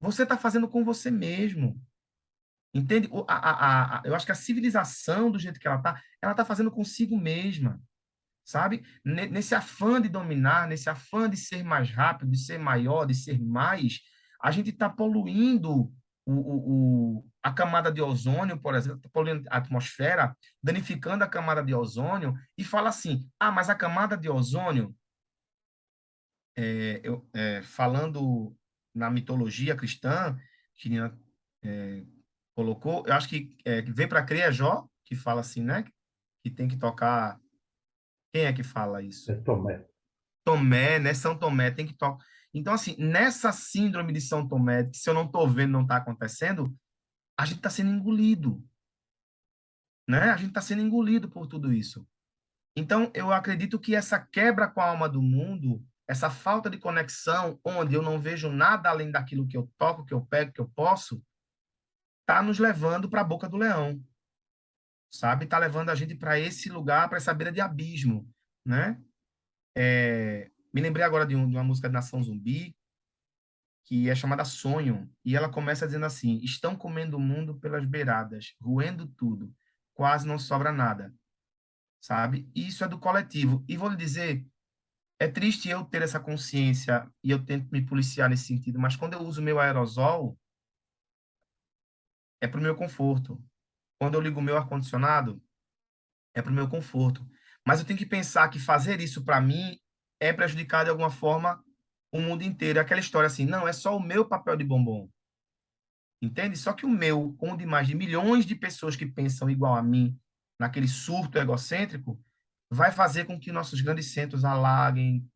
Você está fazendo com você mesmo. Entende? Eu acho que a civilização, do jeito que ela está fazendo consigo mesma, sabe? Nesse afã de dominar, nesse afã de ser mais rápido, de ser maior, de ser mais, a gente está poluindo a camada de ozônio, por exemplo, tá poluindo a atmosfera, danificando a camada de ozônio, e fala assim, mas a camada de ozônio, falando na mitologia cristã, que Nina colocou, eu acho que vem para crer é Jó, que fala assim, né? Que tem que tocar. Quem é que fala isso? É Tomé. Tomé, né? São Tomé tem que tocar. Então, assim, nessa síndrome de São Tomé, que se eu não estou vendo, não está acontecendo, a gente está sendo engolido, né? A gente está sendo engolido por tudo isso. Então, eu acredito que essa quebra com a alma do mundo, essa falta de conexão, onde eu não vejo nada além daquilo que eu toco, que eu pego, que eu posso, está nos levando para a boca do leão, sabe? Está levando a gente para esse lugar, para essa beira de abismo, né? Me lembrei agora de uma música de Nação Zumbi, que é chamada Sonho, e ela começa dizendo assim: estão comendo o mundo pelas beiradas, roendo tudo, quase não sobra nada, sabe? E isso é do coletivo. E vou lhe dizer, é triste eu ter essa consciência e eu tento me policiar nesse sentido, mas quando eu uso meu aerosol, é para o meu conforto. Quando eu ligo o meu ar-condicionado, é para o meu conforto. Mas eu tenho que pensar que fazer isso para mim é prejudicar de alguma forma o mundo inteiro. É aquela história assim, não, é só o meu papel de bombom. Entende? Só que o meu, com o de mais de milhões de pessoas que pensam igual a mim, naquele surto egocêntrico, vai fazer com que nossos grandes centros alaguem,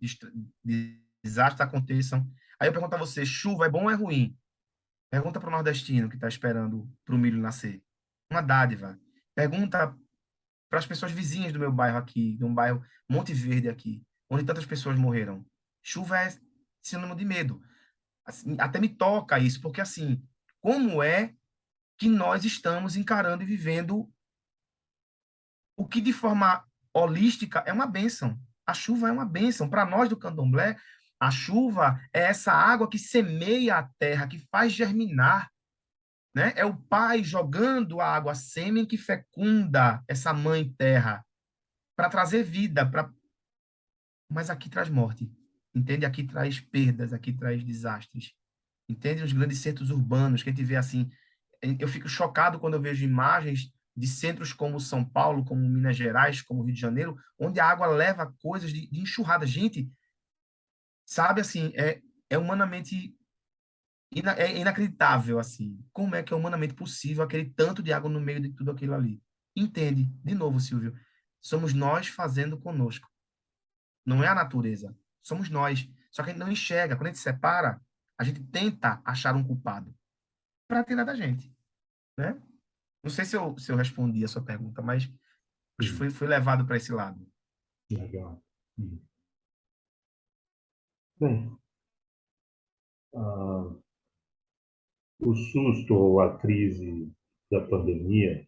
desastres aconteçam. Aí eu pergunto a você, chuva é bom ou é ruim? Pergunta para o nordestino que está esperando para o milho nascer. Uma dádiva. Pergunta para as pessoas vizinhas do meu bairro aqui, de um bairro Monte Verde aqui, onde tantas pessoas morreram. Chuva é sinônimo de medo. Assim, até me toca isso, porque assim, como é que nós estamos encarando e vivendo o que de forma holística é uma bênção. A chuva é uma bênção. Para nós do candomblé, a chuva é essa água que semeia a terra, que faz germinar, né? É o pai jogando a água sêmen que fecunda essa mãe terra para trazer vida, mas aqui traz morte. Entende? Aqui traz perdas, aqui traz desastres. Entende? Os grandes centros urbanos, que a gente vê assim, eu fico chocado quando eu vejo imagens de centros como São Paulo, como Minas Gerais, como Rio de Janeiro, onde a água leva coisas de enxurrada. Gente, sabe assim, é humanamente É inacreditável, assim. Como é que é humanamente possível aquele tanto de água no meio de tudo aquilo ali? Entende? De novo, Silvio. Somos nós fazendo conosco. Não é a natureza. Somos nós. Só que a gente não enxerga. Quando a gente separa, a gente tenta achar um culpado para tirar da gente, né? Não sei se eu respondi a sua pergunta, mas acho que Sim, fui levado para esse lado. legal. Bem, ah, o susto ou a crise da pandemia,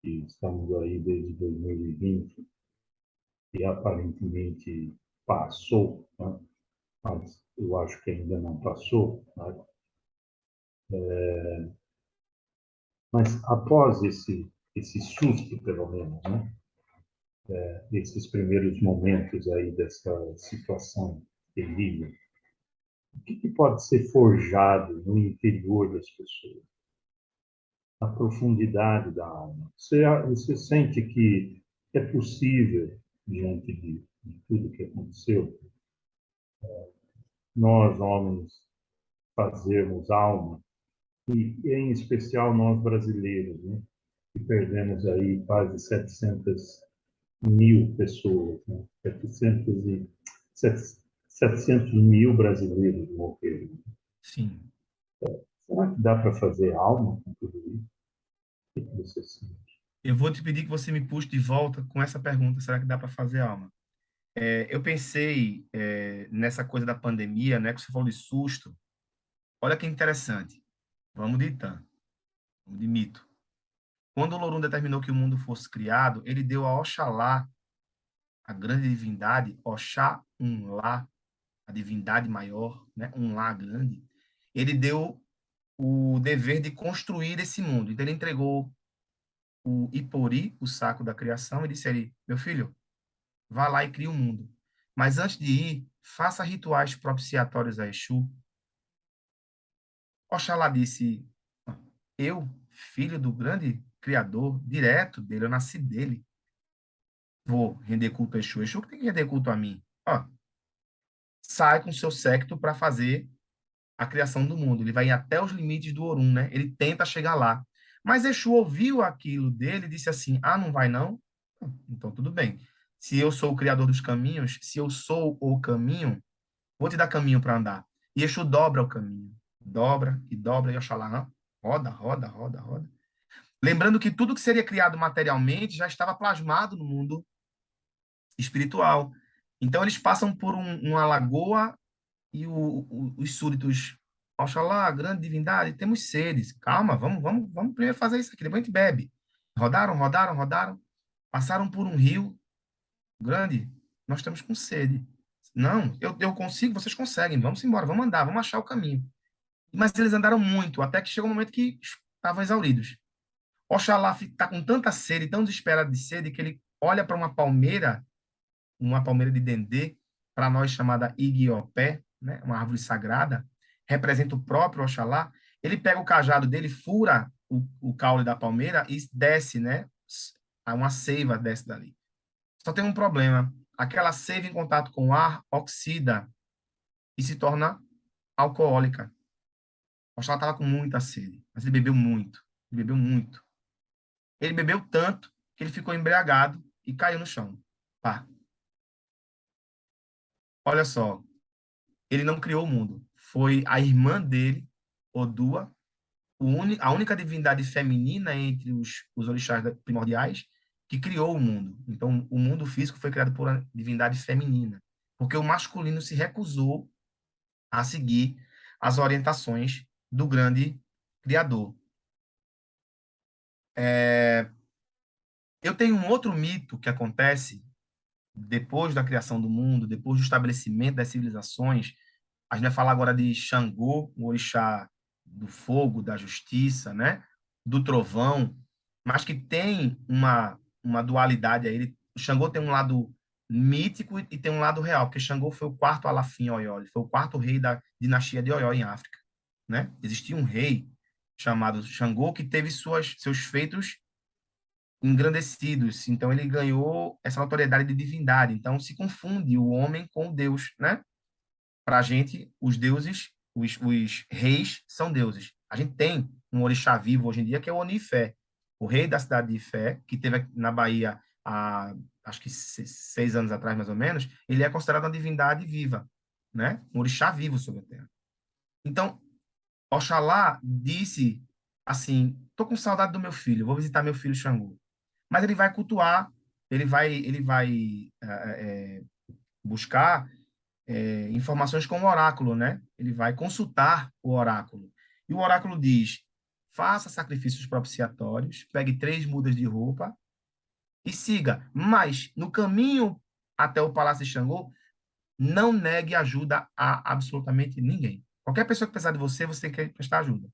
que estamos aí desde 2020, e aparentemente passou, né? Mas eu acho que ainda não passou, né? Mas após esse susto, pelo menos, né? Esses primeiros momentos aí dessa situação terrível, o que pode ser forjado no interior das pessoas? A profundidade da alma. Você sente que é possível, diante de tudo que aconteceu, nós, homens, fazermos alma, e em especial nós brasileiros, né? Que perdemos aí quase 700 mil pessoas, né? 700 mil brasileiros morreram. Sim. Será que dá para fazer alma com tudo isso? O que você sente? Eu vou te pedir que você me puxe de volta com essa pergunta: será que dá para fazer alma? Eu pensei nessa coisa da pandemia, né? Que você falou de susto. Olha que interessante. Vamos de Itã, vamos de mito. Quando o Lorum determinou que o mundo fosse criado, ele deu a Oxalá, a grande divindade, Oxá, um lá, a divindade maior, né? Um lá grande. Ele deu o dever de construir esse mundo. Então, ele entregou o Ipori, o saco da criação, e disse a ele: meu filho, vá lá e crie o mundo. Mas antes de ir, faça rituais propiciatórios a Exu. Oxalá disse: eu, filho do grande Criador, direto dele, eu nasci dele, vou render culto a Exu. Exu que tem que render culto a mim. Ó, sai com seu séquito para fazer a criação do mundo. Ele vai ir até os limites do Orum, né? Ele tenta chegar lá. Mas Exu ouviu aquilo dele e disse assim: ah, não vai não? Então tudo bem. Se eu sou o criador dos caminhos, se eu sou o caminho, vou te dar caminho para andar. E Exu dobra o caminho. Dobra, e Oxalá, não? Roda, roda, roda, roda. Lembrando que tudo que seria criado materialmente já estava plasmado no mundo espiritual. Então eles passam por uma lagoa e os súditos, Oxalá, grande divindade, temos sedes. Calma, vamos primeiro fazer isso aqui, depois a gente bebe. Rodaram, rodaram, rodaram, passaram por um rio grande, nós estamos com sede. Não, eu consigo, vocês conseguem, vamos embora, vamos andar, vamos achar o caminho. Mas eles andaram muito, até que chegou um momento que estavam exauridos. Oxalá está com tanta sede, tão desesperado de sede, que ele olha para uma palmeira de dendê, para nós chamada Igiopé, né, uma árvore sagrada, representa o próprio Oxalá. Ele pega o cajado dele, fura o caule da palmeira e desce, né? Uma seiva desce dali. Só tem um problema. Aquela seiva em contato com o ar oxida e se torna alcoólica. Oxalá estava com muita sede, mas ele bebeu muito. Ele bebeu muito. Ele bebeu tanto que ele ficou embriagado e caiu no chão. Pá. Olha só, ele não criou o mundo. Foi a irmã dele, Odua, a única divindade feminina entre os orixás primordiais, que criou o mundo. Então, o mundo físico foi criado por uma divindade feminina, porque o masculino se recusou a seguir as orientações do grande Criador. Eu tenho um outro mito que acontece depois da criação do mundo, depois do estabelecimento das civilizações. A gente vai falar agora de Xangô, o orixá do fogo, da justiça, né? Do trovão, mas que tem uma dualidade aí. O Xangô tem um lado mítico e tem um lado real, porque Xangô foi o quarto Alafim Oió, ele foi o quarto rei da dinastia de Oió em África, né? Existia um rei chamado Xangô que teve seus feitos engrandecidos, então ele ganhou essa notoriedade de divindade, então se confunde o homem com Deus, né? Para a gente, os deuses os reis são deuses. A gente tem um orixá vivo hoje em dia, que é o Onifé, o rei da cidade de Ifé, que teve na Bahia há, acho que 6 anos atrás, mais ou menos. Ele é considerado uma divindade viva, né? Um orixá vivo sobre a terra. Então, Oxalá disse assim: tô com saudade do meu filho, vou visitar meu filho Xangô. Mas ele vai cultuar, ele vai buscar informações com o oráculo, né? Ele vai consultar o oráculo. E o oráculo diz: faça sacrifícios propiciatórios, pegue 3 mudas de roupa e siga. Mas, no caminho até o Palácio de Xangô, não negue ajuda a absolutamente ninguém. Qualquer pessoa que precisar de você, você tem que prestar ajuda.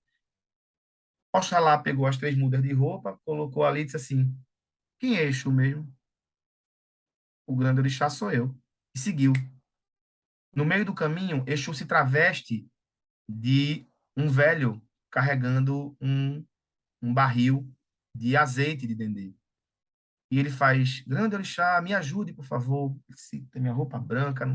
Oxalá pegou as 3 mudas de roupa, colocou ali e disse assim: quem é Exu mesmo? O grande orixá sou eu. E seguiu. No meio do caminho, Exu se traveste de um velho carregando um barril de azeite de dendê. E ele faz: grande orixá, me ajude, por favor. Tem minha roupa branca,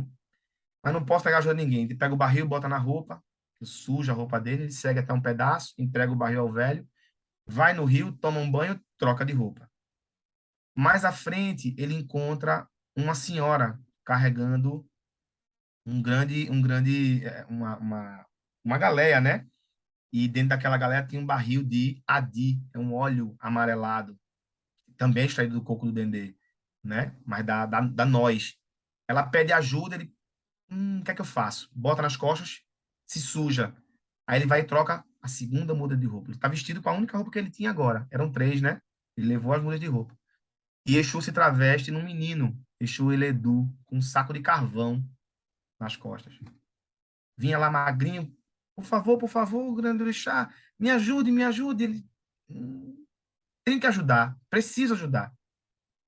mas não posso pegar ajuda de ninguém. Ele pega o barril, bota na roupa, suja a roupa dele, ele segue até um pedaço, entrega o barril ao velho, vai no rio, toma um banho, troca de roupa. Mais à frente, ele encontra uma senhora carregando uma galeia, né? E dentro daquela galeia tem um barril de adi, é um óleo amarelado, também extraído do coco do dendê, né? Mas da noz. Ela pede ajuda, ele, o que é que eu faço? Bota nas costas, se suja. Aí ele vai e troca a 2ª muda de roupa. Ele está vestido com a única roupa que ele tinha agora. Eram 3, né? Ele levou as mudas de roupa. E Exu se traveste num menino, Exu Eledu, com um saco de carvão nas costas. Vinha lá magrinho: por favor, grande orixá, me ajude, me ajude. Ele, tem que ajudar, preciso ajudar.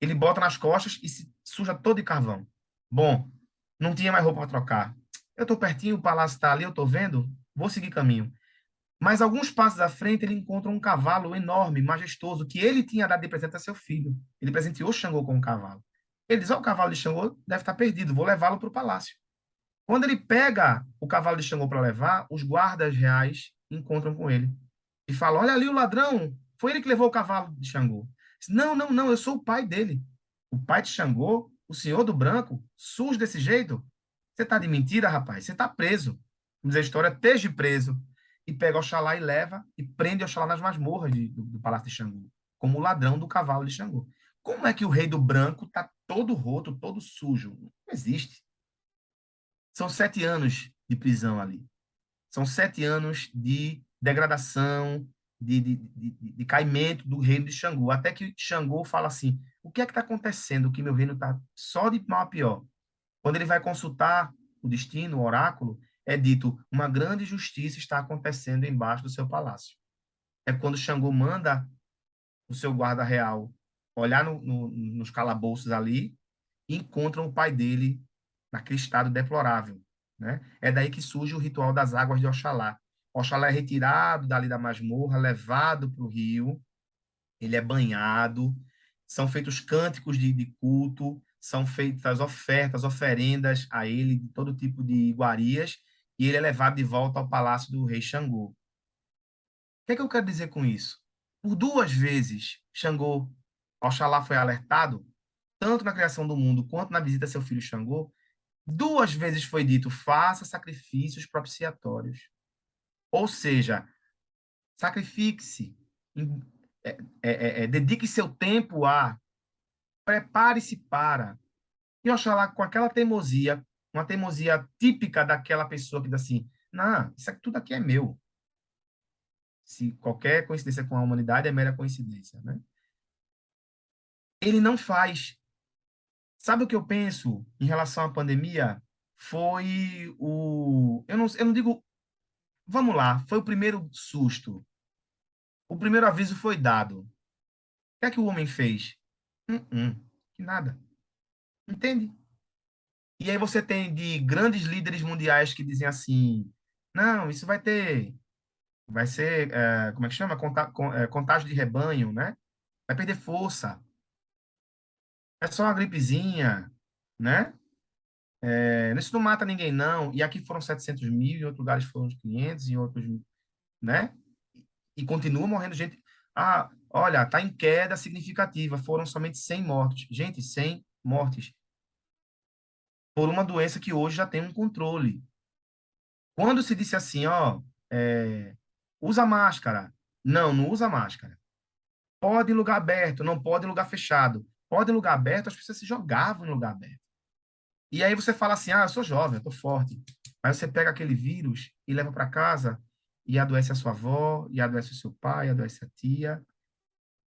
Ele bota nas costas e se suja todo de carvão. Bom, não tinha mais roupa para trocar. Eu estou pertinho, o palácio está ali, eu estou vendo, vou seguir caminho. Mas alguns passos à frente, ele encontra um cavalo enorme, majestoso, que ele tinha dado de presente a seu filho. Ele presenteou Xangô com um cavalo. Ele diz: o cavalo de Xangô deve estar perdido, vou levá-lo para o palácio. Quando ele pega o cavalo de Xangô para levar, os guardas reais encontram com ele e falam: olha ali o ladrão, foi ele que levou o cavalo de Xangô. Não, não, não, eu sou o pai dele. O pai de Xangô, o senhor do branco, sujo desse jeito? Você está de mentira, rapaz? Você está preso. Vamos dizer a história: esteja preso. E pega Oxalá e leva e prende Oxalá nas masmorras do Palácio de Xangô, como o ladrão do cavalo de Xangô. Como é que o rei do branco está todo roto, todo sujo? Não existe. São 7 anos de prisão ali. São 7 anos de degradação, de caimento do reino de Xangô. Até que Xangô fala assim: o que é que está acontecendo que meu reino está só de mal a pior? Quando ele vai consultar o destino, o oráculo, é dito: uma grande justiça está acontecendo embaixo do seu palácio. É quando Xangô manda o seu guarda real olhar nos calabouços ali e encontram o pai dele naquele estado deplorável, né? É daí que surge o ritual das águas de Oxalá. Oxalá é retirado dali da masmorra, levado para o rio, ele é banhado, são feitos cânticos de culto, são feitas ofertas, oferendas a ele, de todo tipo de iguarias, e ele é levado de volta ao palácio do rei Xangô. O que é que eu quero dizer com isso? Por 2 vezes, Xangô, Oxalá foi alertado, tanto na criação do mundo quanto na visita a seu filho Xangô. 2 vezes foi dito: faça sacrifícios propiciatórios. Ou seja, sacrifique-se, dedique seu tempo a, prepare-se para. E Oxalá, com aquela teimosia, uma teimosia típica daquela pessoa que diz assim: não, isso aqui, tudo aqui é meu. Se qualquer coincidência com a humanidade é mera coincidência, né? Ele não faz. Sabe o que eu penso em relação à pandemia? Foi o. Eu não digo. Vamos lá, foi o primeiro susto. O primeiro aviso foi dado. O que é que o homem fez? Que nada. Entende? E aí você tem de grandes líderes mundiais que dizem assim: não, isso vai ser, como é que chama? Contágio de rebanho, né? Vai perder força. É só uma gripezinha, né? Isso não mata ninguém, não. E aqui foram 700 mil, em outros lugares foram 500, em outros, né? E continua morrendo gente. Ah, olha, está em queda significativa, foram somente 100 mortos. Gente, 100 mortes por uma doença que hoje já tem um controle. Quando se disse assim, ó, usa máscara. Não, não usa máscara. Pode em lugar aberto, não pode em lugar fechado. Pode em lugar aberto, as pessoas se jogavam em lugar aberto. E aí você fala assim, eu sou jovem, eu tô forte. Mas você pega aquele vírus e leva para casa e adoece a sua avó, e adoece o seu pai, adoece a tia.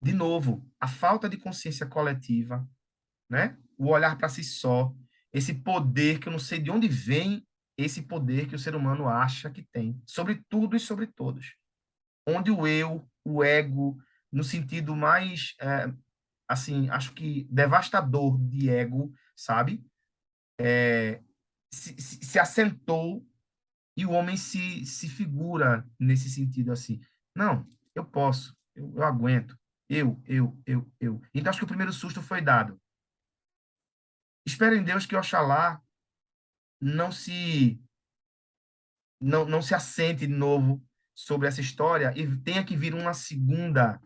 De novo, a falta de consciência coletiva, né? O olhar para si só, esse poder que eu não sei de onde vem esse poder que o ser humano acha que tem, sobre tudo e sobre todos. Onde o eu, o ego, no sentido mais, assim, acho que devastador de ego, sabe? Se assentou e o homem se figura nesse sentido assim. Não, eu posso, eu aguento. Eu. Então, acho que o primeiro susto foi dado. Espero em Deus que Oxalá não se não se assente de novo sobre essa história e tenha que vir uma segunda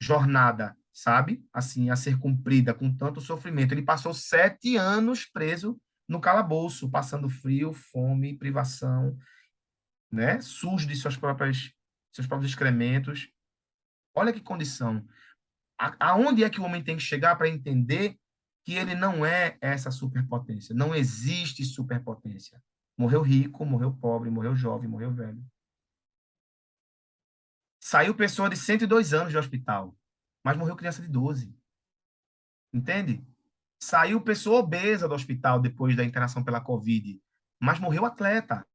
jornada, sabe? Assim, a ser cumprida com tanto sofrimento. Ele passou 7 anos preso no calabouço, passando frio, fome, privação, né? Sujo de seus próprios excrementos. Olha que condição. Aonde é que o homem tem que chegar para entender que ele não é essa superpotência? Não existe superpotência. Morreu rico, morreu pobre, morreu jovem, morreu velho. Saiu pessoa de 102 anos de hospital, mas morreu criança de 12. Entende? Saiu pessoa obesa do hospital depois da internação pela Covid, mas morreu atleta.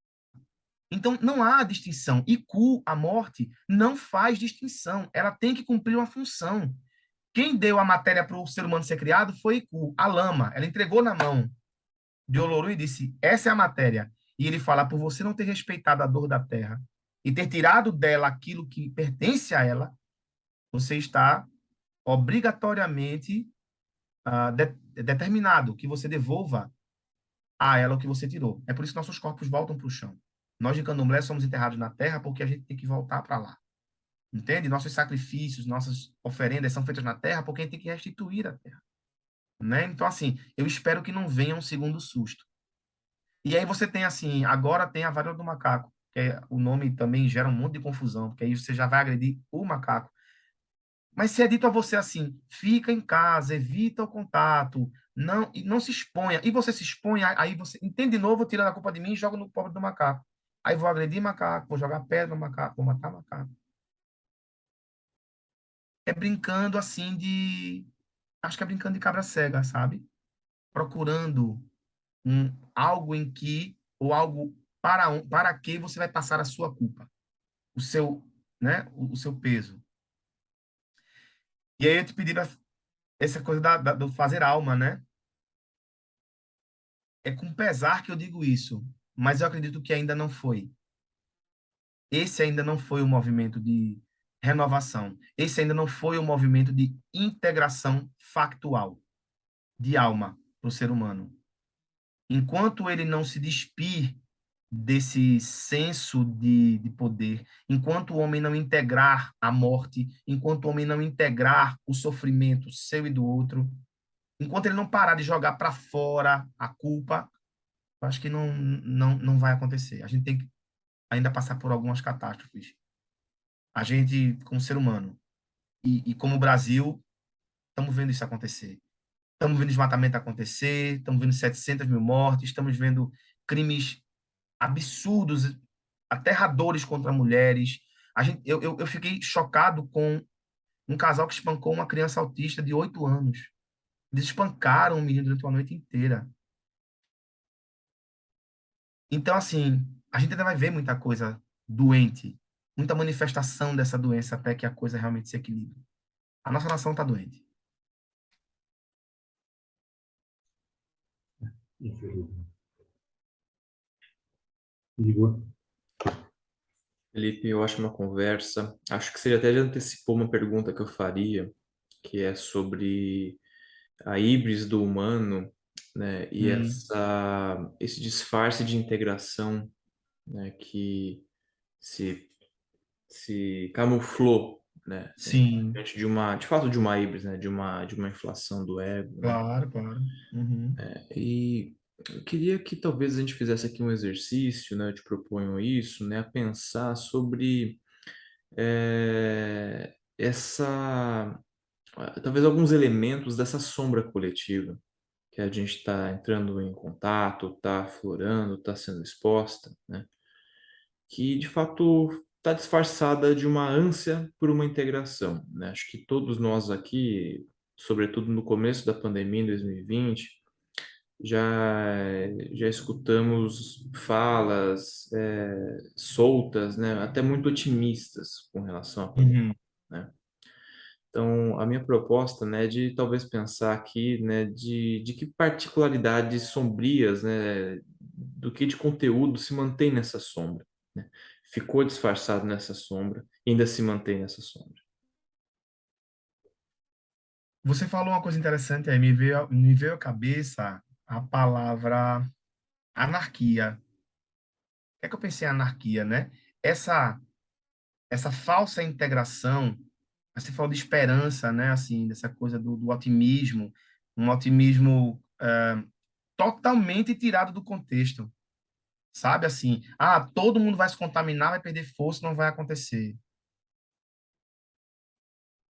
Então, não há distinção. IQ, a morte, não faz distinção. Ela tem que cumprir uma função. Quem deu a matéria para o ser humano ser criado foi IQ, a lama. Ela entregou na mão de Oloru e disse: essa é a matéria. E ele fala: por você não ter respeitado a dor da terra e ter tirado dela aquilo que pertence a ela, você está obrigatoriamente determinado que você devolva a ela o que você tirou. É por isso que nossos corpos voltam para o chão. Nós de Candomblé somos enterrados na terra porque a gente tem que voltar para lá. Entende? Nossos sacrifícios, nossas oferendas são feitas na terra porque a gente tem que restituir a terra. Né? Então, assim, eu espero que não venha um segundo susto. E aí você tem, assim, agora tem a varíola do macaco, que o nome também gera um monte de confusão, porque aí você já vai agredir o macaco. Mas se é dito a você assim, fica em casa, evita o contato, não, e não se exponha. E você se expõe, aí você entende de novo, tira a culpa de mim e joga no pobre do macaco. Aí vou agredir macaco, vou jogar pedra no macaco, vou matar macaco. É brincando assim de. Acho que é brincando de cabra cega, sabe? Procurando algo em que, ou algo para que você vai passar a sua culpa, o seu, né, o seu peso. E aí eu te pedi essa coisa do fazer alma, né? É com pesar que eu digo isso, mas eu acredito que ainda não foi. Esse ainda não foi o movimento de renovação. Esse ainda não foi o movimento de integração factual de alma para o ser humano. Enquanto ele não se despir desse senso de poder, enquanto o homem não integrar a morte, enquanto o homem não integrar o sofrimento seu e do outro, enquanto ele não parar de jogar para fora a culpa, eu acho que não vai acontecer. A gente tem que ainda passar por algumas catástrofes. A gente, como ser humano, e como Brasil, estamos vendo isso acontecer. Estamos vendo desmatamento acontecer, estamos vendo 700 mil mortes, estamos vendo crimes absurdos, aterradores contra mulheres. Eu fiquei chocado com um casal que espancou uma criança autista de 8 anos. Eles espancaram o menino durante uma noite inteira. Então, assim, a gente ainda vai ver muita coisa doente, muita manifestação dessa doença até que a coisa realmente se equilibre. A nossa nação está doente. Infelizmente. Igor? Felipe, ótima conversa. Acho que você até já antecipou uma pergunta que eu faria, que é sobre a híbris do humano né, e Hum, esse disfarce de integração, né, que se, se camuflou, né, sim, diante de fato, de uma híbris, né, de uma inflação do ego, né, claro, claro. Uhum. e eu queria que talvez a gente fizesse aqui um exercício, né, eu te proponho isso, né, a pensar sobre talvez alguns elementos dessa sombra coletiva que a gente está entrando em contato, está aflorando, está sendo exposta, né? Que de fato está disfarçada de uma ânsia por uma integração, né? Acho que todos nós aqui, sobretudo no começo da pandemia em 2020, já escutamos falas soltas, né? Até muito otimistas com relação à pandemia, Uhum. né? Então, a minha proposta, né, é de talvez pensar aqui, né, de que particularidades sombrias, né, do que de conteúdo se mantém nessa sombra, né? Ficou disfarçado nessa sombra e ainda se mantém nessa sombra. Você falou uma coisa interessante aí, me veio à cabeça a palavra anarquia. O que é que eu pensei em anarquia, né? Essa, essa falsa integração, você falou de esperança, né? Assim, dessa coisa do otimismo, um otimismo totalmente tirado do contexto, sabe? Assim, todo mundo vai se contaminar, vai perder força, não vai acontecer.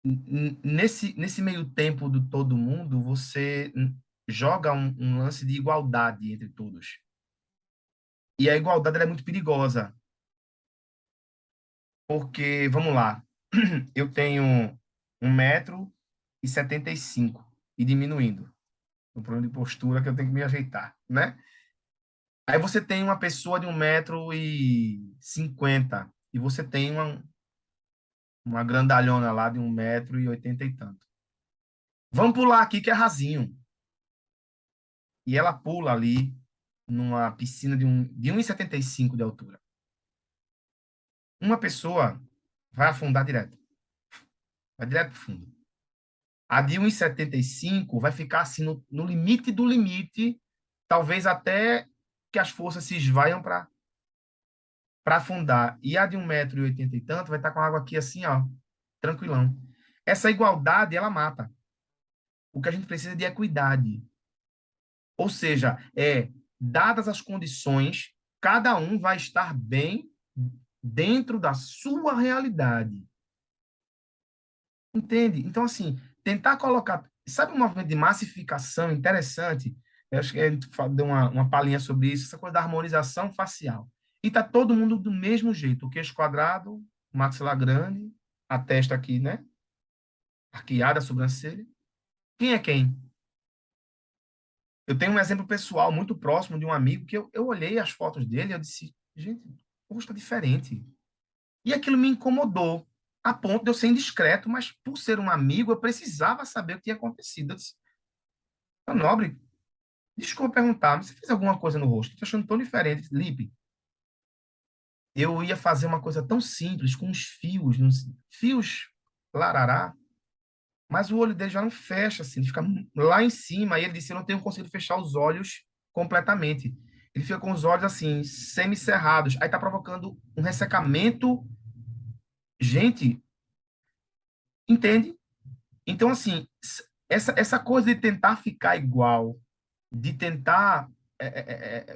Nesse meio tempo do todo mundo, você joga um lance de igualdade entre todos. E a igualdade ela é muito perigosa, porque, vamos lá, eu tenho 1,75 m e diminuindo. Um problema de postura que eu tenho que me ajeitar, né? Aí você tem uma pessoa de 1,50 m e você tem uma grandalhona lá de 1,80 m e tanto. Vamos pular aqui que é rasinho. E ela pula ali numa piscina de 1,75 m de altura. Uma pessoa vai afundar direto. Vai direto pro fundo. A de 1,75 vai ficar assim no limite do limite, talvez até que as forças se esvaiam para afundar. E a de 1,80 m e tanto vai estar com a água aqui assim, ó, tranquilão. Essa igualdade, ela mata. O que a gente precisa de equidade. Ou seja, dadas as condições, cada um vai estar bem dentro da sua realidade. Entende? Então, assim, tentar colocar. Sabe um movimento de massificação interessante? Eu acho que a gente deu uma palhinha sobre isso, essa coisa da harmonização facial. E tá todo mundo do mesmo jeito: o queixo quadrado, o maxilar grande, a testa aqui, né? Arqueada, a sobrancelha. Quem é quem? Eu tenho um exemplo pessoal muito próximo de um amigo que eu olhei as fotos dele e eu disse, gente, o rosto é diferente. E aquilo me incomodou, a ponto de eu ser indiscreto, mas por ser um amigo, eu precisava saber o que tinha acontecido. Eu disse, Nobre, desculpa perguntar, mas você fez alguma coisa no rosto? Estou achando tão diferente. Lipe, eu ia fazer uma coisa tão simples, com uns fios, fios larará, mas o olho dele já não fecha, assim, ele fica lá em cima. E ele disse, eu não tenho conseguido fechar os olhos completamente. Ele fica com os olhos, assim, semicerrados. Aí tá provocando um ressecamento. Gente, entende? Então, assim, essa coisa de tentar ficar igual, de tentar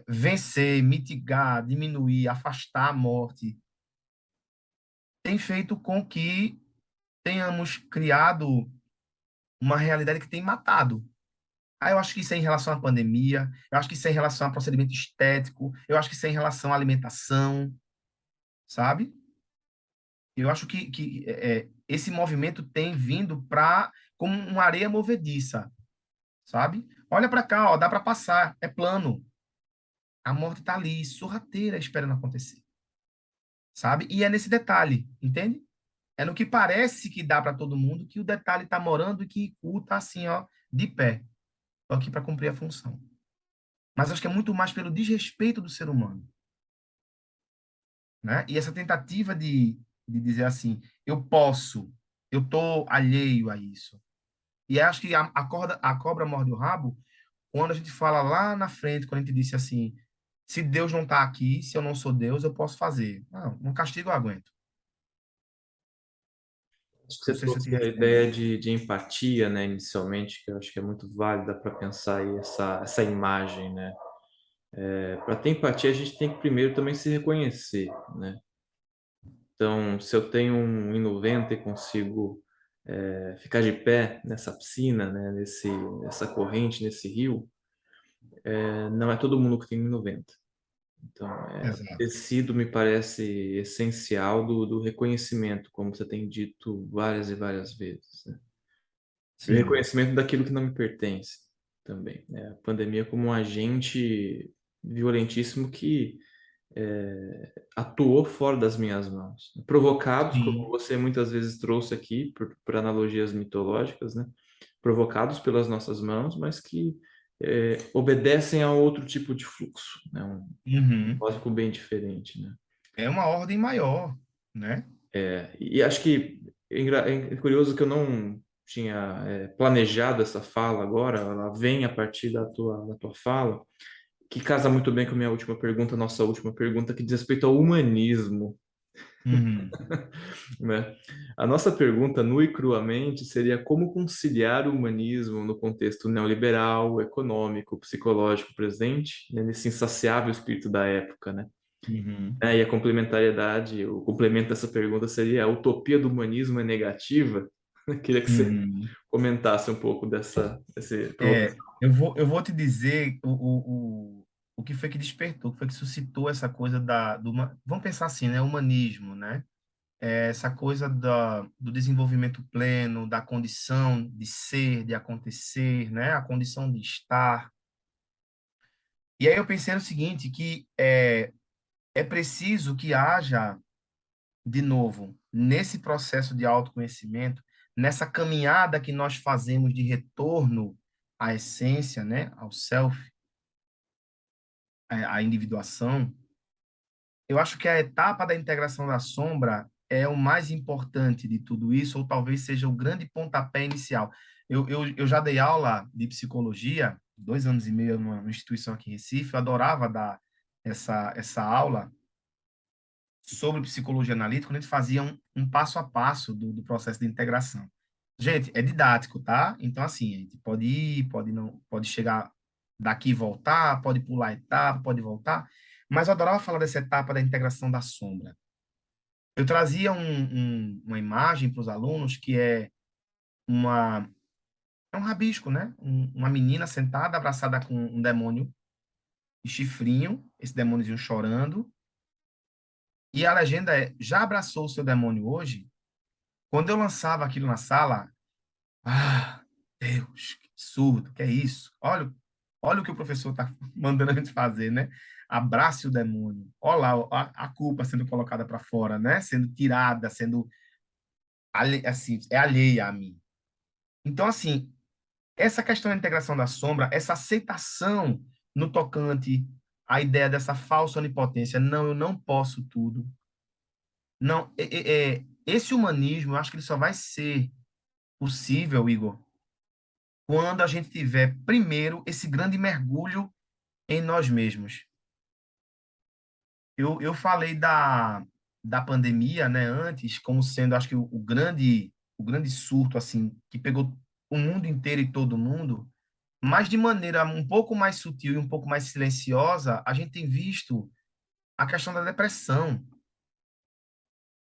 vencer, mitigar, diminuir, afastar a morte, tem feito com que tenhamos criado uma realidade que tem matado. Eu acho que isso é em relação à pandemia, eu acho que isso é em relação a procedimento estético, eu acho que isso é em relação à alimentação, sabe? Eu acho que esse movimento tem vindo como uma areia movediça, sabe? Olha para cá, ó, dá para passar, é plano. A morte está ali, sorrateira, esperando acontecer, sabe? E é nesse detalhe, entende? É no que parece que dá para todo mundo que o detalhe está morando e que o tá assim, ó, de pé, tô aqui para cumprir a função. Mas acho que é muito mais pelo desrespeito do ser humano, né? E essa tentativa de dizer assim, eu posso, eu tô alheio a isso. E acho que a cobra morde o rabo quando a gente fala lá na frente, quando a gente disse assim, se Deus não está aqui, se eu não sou Deus, eu posso fazer. Não, um castigo eu aguento. Acho que Não você sei se eu trouxe te a respondi. ideia de empatia, né, inicialmente, que eu acho que é muito válida para pensar aí essa imagem, né? Para ter empatia, a gente tem que primeiro também se reconhecer, né? Então, se eu tenho 1,90 e consigo ficar de pé nessa piscina, né, nessa corrente, nesse rio, não é todo mundo que tem 1,90. Então, o Exato. tecido me parece essencial do reconhecimento, como você tem dito várias e várias vezes, né? E o Sim. reconhecimento daquilo que não me pertence também, né? A pandemia como um agente violentíssimo que atuou fora das minhas mãos, provocados, como Sim. você muitas vezes trouxe aqui, por analogias mitológicas, né? Provocados pelas nossas mãos, mas que obedecem a outro tipo de fluxo, né? Um Uhum. lógico bem diferente, né? É uma ordem maior, né? E acho que é curioso que eu não tinha planejado essa fala agora, ela vem a partir da tua fala, que casa muito bem com a minha última pergunta, nossa última pergunta, que diz respeito ao humanismo, Uhum. né? A nossa pergunta, nua e cruamente, seria como conciliar o humanismo no contexto neoliberal, econômico, psicológico presente, né, nesse insaciável espírito da época, né? Uhum. E a complementariedade, o complemento dessa pergunta seria: a utopia do humanismo é negativa? Queria que você Uhum. comentasse um pouco desse provocação. Eu vou te dizer o que foi que despertou, o que foi que suscitou essa coisa vamos pensar assim, né? Humanismo, né? Essa coisa do desenvolvimento pleno, da condição de ser, de acontecer, né? A condição de estar. E aí eu pensei no seguinte, que é preciso que haja, de novo, nesse processo de autoconhecimento, nessa caminhada que nós fazemos de retorno à essência, né? Ao self, à individuação, eu acho que a etapa da integração da sombra é o mais importante de tudo isso, ou talvez seja o grande pontapé inicial. Eu já dei aula de psicologia, 2 anos e meio numa instituição aqui em Recife, eu adorava dar essa aula sobre psicologia analítica, quando a gente fazia um passo a passo do processo de integração. Gente, é didático, tá? Então, assim, a gente pode ir, pode não, pode chegar daqui e voltar, pode pular etapa, pode voltar, mas eu adorava falar dessa etapa da integração da sombra. Eu trazia uma imagem para os alunos que uma, é um rabisco, né? Uma menina sentada, abraçada com um demônio de chifrinho, esse demôniozinho chorando, e a legenda é: já abraçou o seu demônio hoje? Quando eu lançava aquilo na sala, ah, Deus, que absurdo, que é isso? Olha o que o professor está mandando a gente fazer, né? Abrace o demônio. Olha lá a culpa sendo colocada para fora, né? Sendo tirada, sendo assim, é alheia a mim. Então, assim, essa questão da integração da sombra, essa aceitação no tocante à ideia dessa falsa onipotência, não, eu não posso tudo. Não, esse humanismo, eu acho que ele só vai ser possível, Igor, quando a gente tiver, primeiro, esse grande mergulho em nós mesmos. Eu falei da pandemia, né, antes, como sendo, acho que o grande surto, assim, que pegou o mundo inteiro e todo mundo, mas de maneira um pouco mais sutil e um pouco mais silenciosa, a gente tem visto a questão da depressão,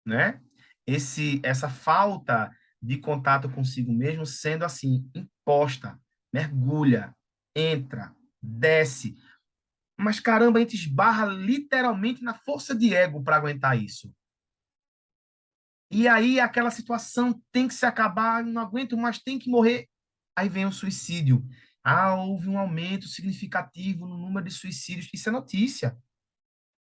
né? Essa falta de contato consigo mesmo sendo assim imposta, mergulha, entra, desce, mas caramba, a gente esbarra literalmente na força de ego para aguentar isso. E aí aquela situação tem que se acabar, não aguento mais, tem que morrer. Aí vem o suicídio. Ah, houve um aumento significativo no número de suicídios. Isso é notícia.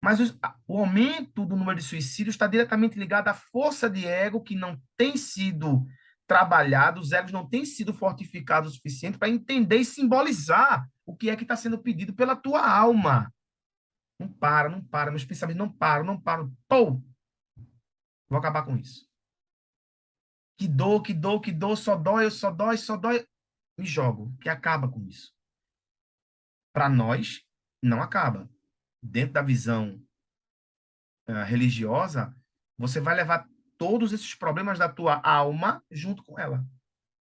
Mas o aumento do número de suicídios está diretamente ligado à força de ego que não tem sido trabalhada, os egos não têm sido fortificados o suficiente para entender e simbolizar o que é que está sendo pedido pela tua alma. Não para, não para, meus pensamentos não param, não param. Pô, vou acabar com isso. Que dor, que dor, que dor, só dói, só dói, só dói. Me jogo, que acaba com isso. para nós, não acaba. Dentro da visão religiosa, você vai levar todos esses problemas da tua alma junto com ela.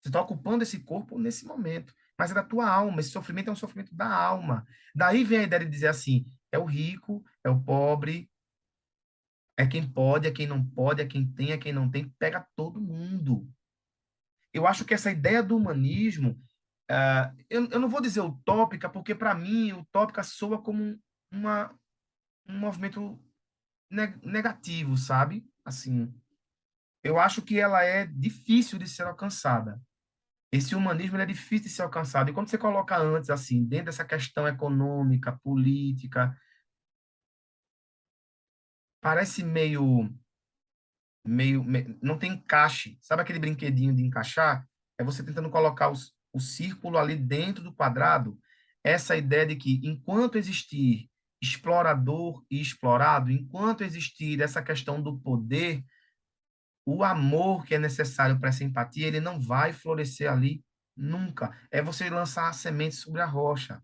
Você está ocupando esse corpo nesse momento, mas é da tua alma. Esse sofrimento é um sofrimento da alma. Daí vem a ideia de dizer assim: é o rico, é o pobre, é quem pode, é quem não pode, é quem tem, é quem não tem. Pega todo mundo. Eu acho que essa ideia do humanismo, eu não vou dizer utópica, porque para mim utópica soa como um movimento negativo, sabe? Assim, eu acho que ela é difícil de ser alcançada. Esse humanismo ele é difícil de ser alcançado. E quando você coloca antes, assim, dentro dessa questão econômica, política, parece não tem encaixe. Sabe aquele brinquedinho de encaixar? É você tentando colocar o círculo ali dentro do quadrado. Essa ideia de que enquanto existir explorador e explorado, enquanto existir essa questão do poder, o amor que é necessário para essa empatia, ele não vai florescer ali nunca. É você lançar a semente sobre a rocha.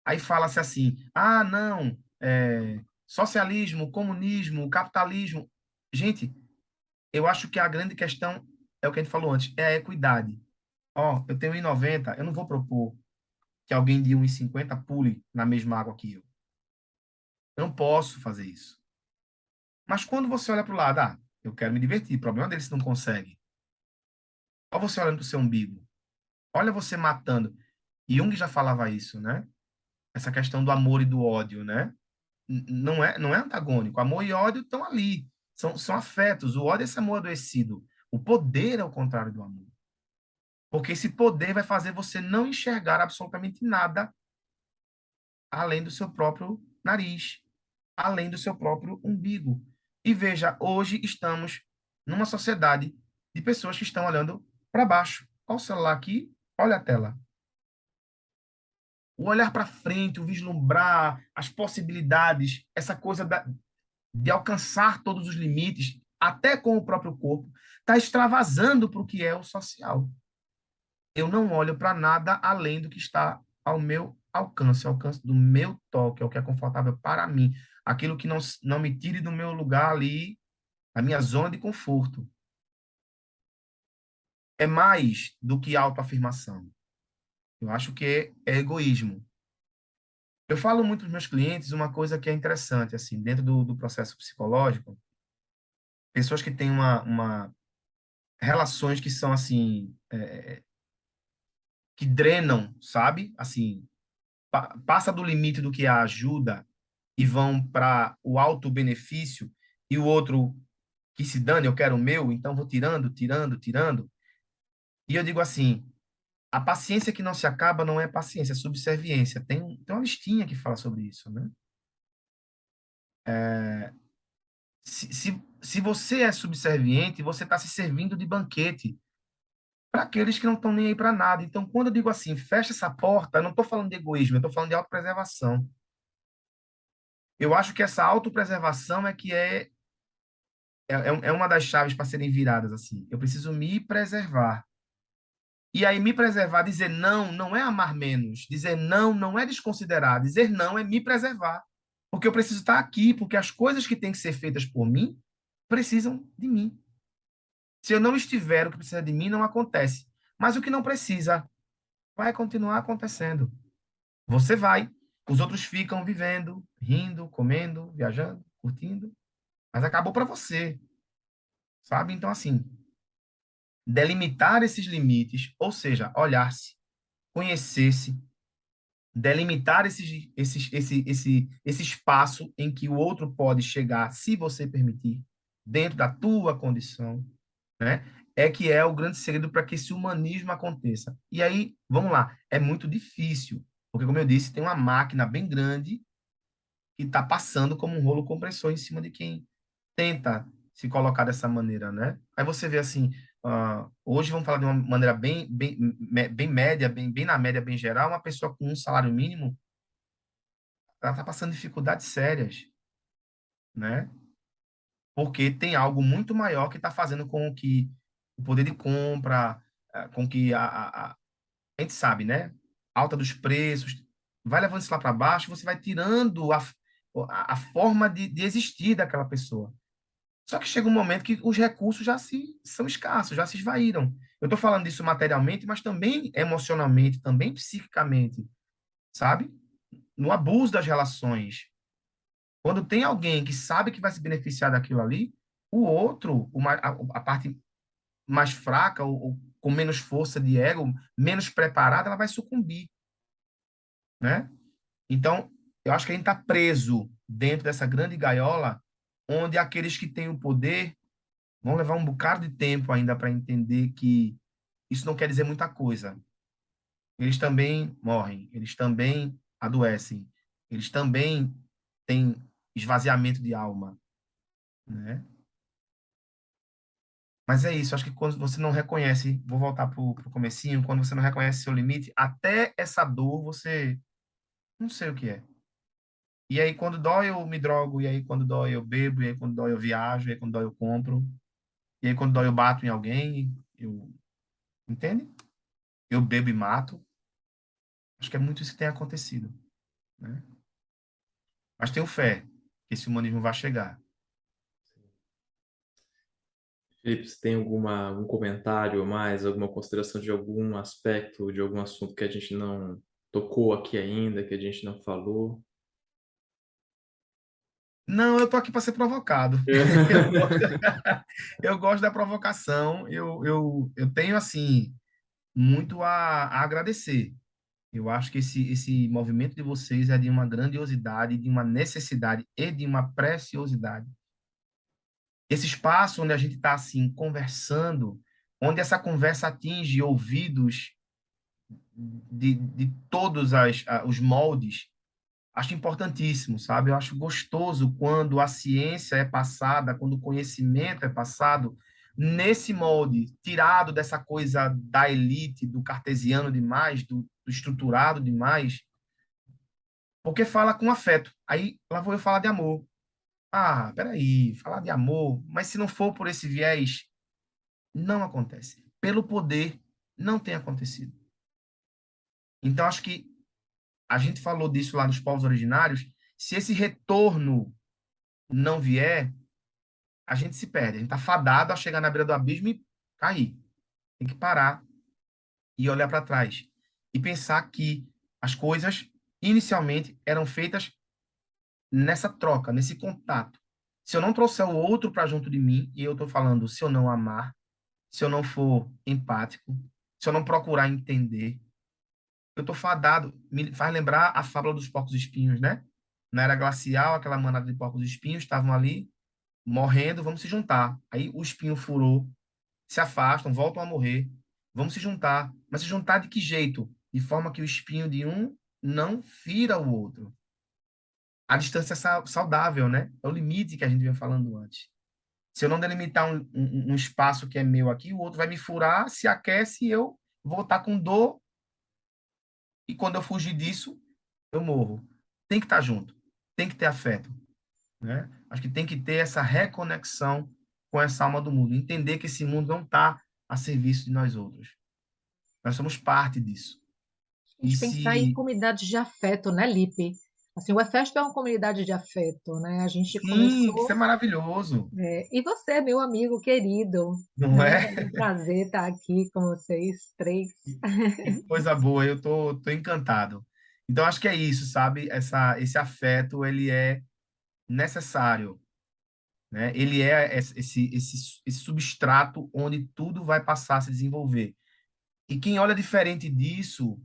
Aí fala-se assim: ah, não, socialismo, comunismo, capitalismo. Gente, eu acho que a grande questão é o que a gente falou antes, é a equidade. Ó, eu tenho 1,90, eu não vou propor que alguém de 1,50 pule na mesma água que eu. Eu não posso fazer isso. Mas quando você olha para o lado, eu quero me divertir, o problema dele se não consegue. Olha você olhando para o seu umbigo. Olha você matando. Jung já falava isso, né? Essa questão do amor e do ódio, né? Não é antagônico. Amor e ódio estão ali. São afetos. O ódio é esse amor adoecido. O poder é o contrário do amor. Porque esse poder vai fazer você não enxergar absolutamente nada além do seu próprio nariz, além do seu próprio umbigo. E veja, hoje estamos numa sociedade de pessoas que estão olhando para baixo. Olha o celular aqui, olha a tela. O olhar para frente, o vislumbrar as possibilidades, essa coisa de alcançar todos os limites, até com o próprio corpo, está extravasando para o que é o social. Eu não olho para nada além do que está ao meu alcance, ao alcance do meu toque, é o que é confortável para mim, aquilo que não me tire do meu lugar ali, da minha zona de conforto. É mais do que autoafirmação. Eu acho que é egoísmo. Eu falo muito para os meus clientes uma coisa que é interessante, assim, dentro do processo psicológico, pessoas que têm relações que são, assim, que drenam, sabe? Assim, passa do limite do que é a ajuda e vão para o auto-benefício e o outro que se dane, eu quero o meu, então vou tirando, tirando, tirando. E eu digo assim, a paciência que não se acaba não é paciência, é subserviência. Tem uma listinha que fala sobre isso, né? Se você é subserviente, você está se servindo de banquete para aqueles que não estão nem aí para nada. Então, quando eu digo assim, fecha essa porta, eu não estou falando de egoísmo, eu estou falando de autopreservação. Eu acho que essa autopreservação é uma das chaves para serem viradas assim. Eu preciso me preservar. E aí, me preservar, dizer não, não é amar menos. Dizer não, não é desconsiderar. Dizer não é me preservar. Porque eu preciso estar aqui, porque as coisas que têm que ser feitas por mim precisam de mim. Se eu não estiver, o que precisa de mim não acontece. Mas o que não precisa vai continuar acontecendo. Você vai, os outros ficam vivendo, rindo, comendo, viajando, curtindo, mas acabou para você, sabe? Então, assim, delimitar esses limites, ou seja, olhar-se, conhecer-se, delimitar esse espaço em que o outro pode chegar, se você permitir, dentro da tua condição, né? É que é o grande segredo para que esse humanismo aconteça. E aí, vamos lá, é muito difícil, porque, como eu disse, tem uma máquina bem grande que está passando como um rolo compressor em cima de quem tenta se colocar dessa maneira, né? Aí você vê assim, hoje vamos falar de uma maneira bem média, bem na média, bem geral, uma pessoa com um salário mínimo, ela está passando dificuldades sérias, né? Porque tem algo muito maior que está fazendo com que o poder de compra, com que a gente sabe, né? alta dos preços, vai levando isso lá para baixo, você vai tirando a forma de existir daquela pessoa. Só que chega um momento que os recursos são escassos, já se esvaíram. Eu estou falando disso materialmente, mas também emocionalmente, também psiquicamente, sabe? No abuso das relações. Quando tem alguém que sabe que vai se beneficiar daquilo ali, o outro, a parte mais fraca, ou com menos força de ego, menos preparada, ela vai sucumbir, né? Então, eu acho que a gente está preso dentro dessa grande gaiola, onde aqueles que têm o poder vão levar um bocado de tempo ainda para entender que isso não quer dizer muita coisa. Eles também morrem, eles também adoecem, eles também têm esvaziamento de alma, né? Mas é isso, acho que quando você não reconhece, vou voltar para o comecinho, quando você não reconhece seu limite, até essa dor você não sei o que é. E aí quando dói eu me drogo, e aí quando dói eu bebo, e aí quando dói eu viajo, e aí quando dói eu compro, e aí quando dói eu bato em alguém, entende? Eu bebo e mato. Acho que é muito isso que tem acontecido, né? Mas tenho fé que esse humanismo vai chegar. Felipe, você tem algum comentário a mais, alguma consideração de algum aspecto, de algum assunto que a gente não tocou aqui ainda, que a gente não falou? Não, eu tô aqui para ser provocado. Eu gosto da provocação. Eu tenho, assim, muito a agradecer. Eu acho que esse movimento de vocês é de uma grandiosidade, de uma necessidade e de uma preciosidade. Esse espaço onde a gente está, assim, conversando, onde essa conversa atinge ouvidos de todos os moldes, acho importantíssimo, sabe? Eu acho gostoso quando a ciência é passada, quando o conhecimento é passado nesse molde, tirado dessa coisa da elite, do cartesiano demais, do estruturado demais, porque fala com afeto. Aí lá vou eu falar de amor. Ah, peraí, falar de amor, mas se não for por esse viés, não acontece. Pelo poder, não tem acontecido. Então, acho que a gente falou disso lá nos povos originários, se esse retorno não vier, a gente se perde. A gente está fadado a chegar na beira do abismo e cair. Tem que parar e olhar para trás. E pensar que as coisas, inicialmente, eram feitas nessa troca, nesse contato. Se eu não trouxer o outro para junto de mim, e eu estou falando, se eu não amar, se eu não for empático, se eu não procurar entender, eu estou fadado. Me faz lembrar a fábula dos porcos espinhos, né? Na era glacial, aquela manada de porcos espinhos estavam ali morrendo, vamos se juntar. Aí o espinho furou, se afastam, voltam a morrer, vamos se juntar. Mas se juntar de que jeito? De forma que o espinho de um não fira o outro. A distância é saudável, né? É o limite que a gente vinha falando antes. Se eu não delimitar um espaço que é meu aqui, o outro vai me furar, se aquece e eu vou estar com dor. E quando eu fugir disso, eu morro. Tem que estar junto. Tem que ter afeto, né? Acho que tem que ter essa reconexão com essa alma do mundo. Entender que esse mundo não está a serviço de nós outros. Nós somos parte disso. A E gente pensar em se... comunidades de afeto, né, Lipe? Assim, o Efesto é uma comunidade de afeto, né? A gente Sim, isso é começou, maravilhoso, e você, é meu amigo querido, não né? é? É um prazer estar aqui com vocês três. Que coisa boa, eu tô encantado. Então, acho que é isso, sabe? Esse afeto, ele é necessário, né? Ele é esse substrato onde tudo vai passar a se desenvolver. E quem olha diferente disso,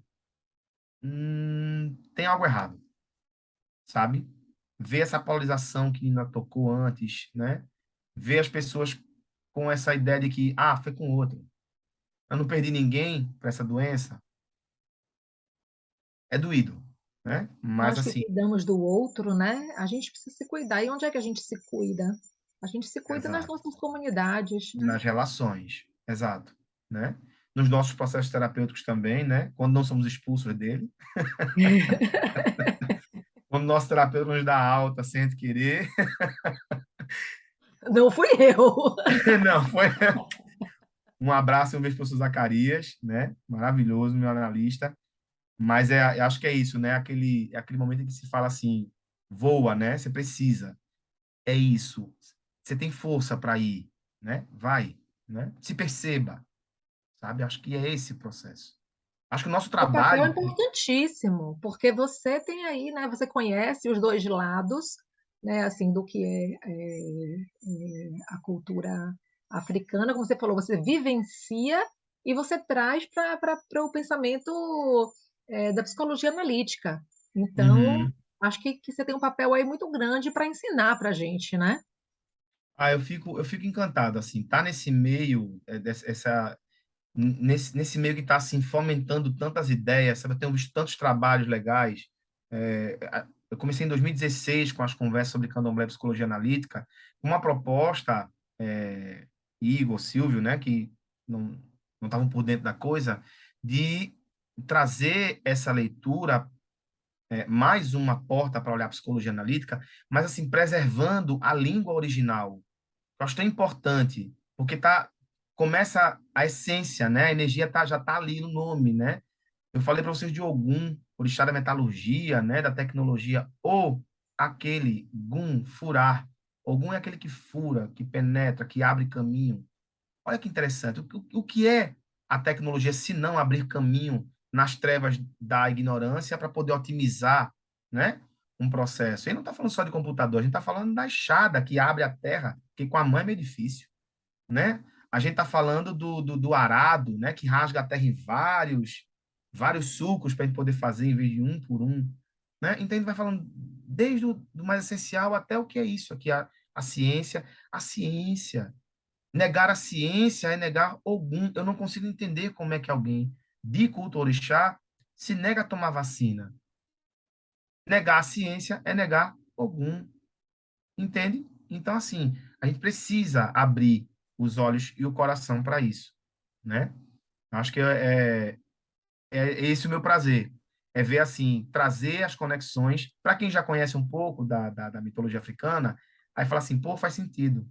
tem algo errado, sabe? Vê essa polarização que Nina tocou antes, né? Vê as pessoas com essa ideia de que, foi com outro. Eu não perdi ninguém para essa doença. É doído, né? Mas, Nós que assim, cuidamos do outro, né? A gente precisa se cuidar. E onde é que a gente se cuida? A gente se cuida nas exato. nossas comunidades, né? Nas relações, exato, né? Nos nossos processos terapêuticos também, né? Quando não somos expulsos dele, quando o nosso terapeuta nos dá alta sem a gente querer. Não fui eu. Não, foi um abraço e um beijo para o Zacarias, né? Maravilhoso, meu analista. Mas eu acho que é isso, né? Aquele momento em que se fala assim, voa, né? Você precisa. É isso. Você tem força para ir, né? Vai, né? Se perceba, sabe? Acho que é esse o processo. Acho que o nosso O papel é trabalho, importantíssimo, porque você tem aí, né, você conhece os dois lados, né, assim, do que a cultura africana, como você falou, você vivencia e você traz para o pensamento da psicologia analítica. Então, uhum. acho que você tem um papel aí muito grande para ensinar para a gente, né? Eu fico encantado, assim, tá nesse meio, nesse meio que está assim fomentando tantas ideias, sabe? Eu tenho visto tantos trabalhos legais. Eu comecei em 2016 com as conversas sobre candomblé e psicologia analítica, com uma proposta, Igor, Silvio, né, que não estavam por dentro da coisa, de trazer essa leitura, mais uma porta para olhar a psicologia analítica, mas assim preservando a língua original. Eu acho tão importante, porque começa a essência, né? A energia já tá ali no nome, né? Eu falei para vocês de Ogum, orixá da metalurgia, né? Da tecnologia, ou aquele Gun, furar. Ogum é aquele que fura, que penetra, que abre caminho. Olha que interessante. O que é a tecnologia se não abrir caminho nas trevas da ignorância para poder otimizar, né? Um processo. E não está falando só de computador, a gente está falando da enxada que abre a terra, que com a mão é meio difícil, né? A gente está falando do arado, né? Que rasga a terra em vários sulcos para a gente poder fazer em vez de um por um, né? Então a gente vai falando desde o do mais essencial até o que é isso aqui, a ciência. A ciência. Negar a ciência é negar Ogum. Eu não consigo entender como é que alguém de culto orixá se nega a tomar vacina. Negar a ciência é negar Ogum. Entende? Então, assim, a gente precisa abrir os olhos e o coração para isso, né? Acho que é esse o meu prazer. É ver, assim, trazer as conexões. Para quem já conhece um pouco da mitologia africana, aí fala assim, pô, faz sentido.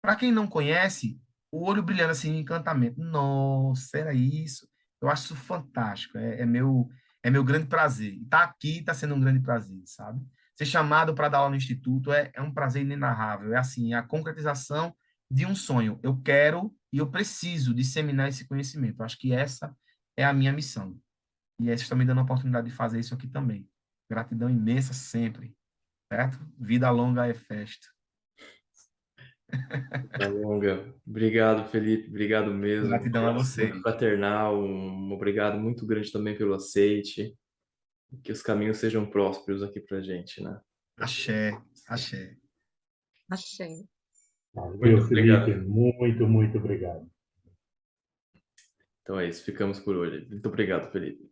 Para quem não conhece, o olho brilhando assim, encantamento. Nossa, era isso. Eu acho isso fantástico. É meu grande prazer. E estar aqui está sendo um grande prazer, sabe? Ser chamado para dar aula no instituto é um prazer inenarrável. É assim, é a concretização de um sonho. Eu quero e eu preciso disseminar esse conhecimento. Eu acho que essa é a minha missão. E vocês estão me dando a oportunidade de fazer isso aqui também. Gratidão imensa sempre, certo? Vida longa é festa. Tá longa. Obrigado, Felipe. Obrigado mesmo. Um Gratidão a abraço vocês. muito fraternal. Um obrigado muito grande também pelo aceite. Que os caminhos sejam prósperos aqui pra gente, né? Axé, axé. Achei. Valeu, Muito Felipe. obrigado. Muito, muito obrigado. Então é isso. Ficamos por hoje. Muito obrigado, Felipe.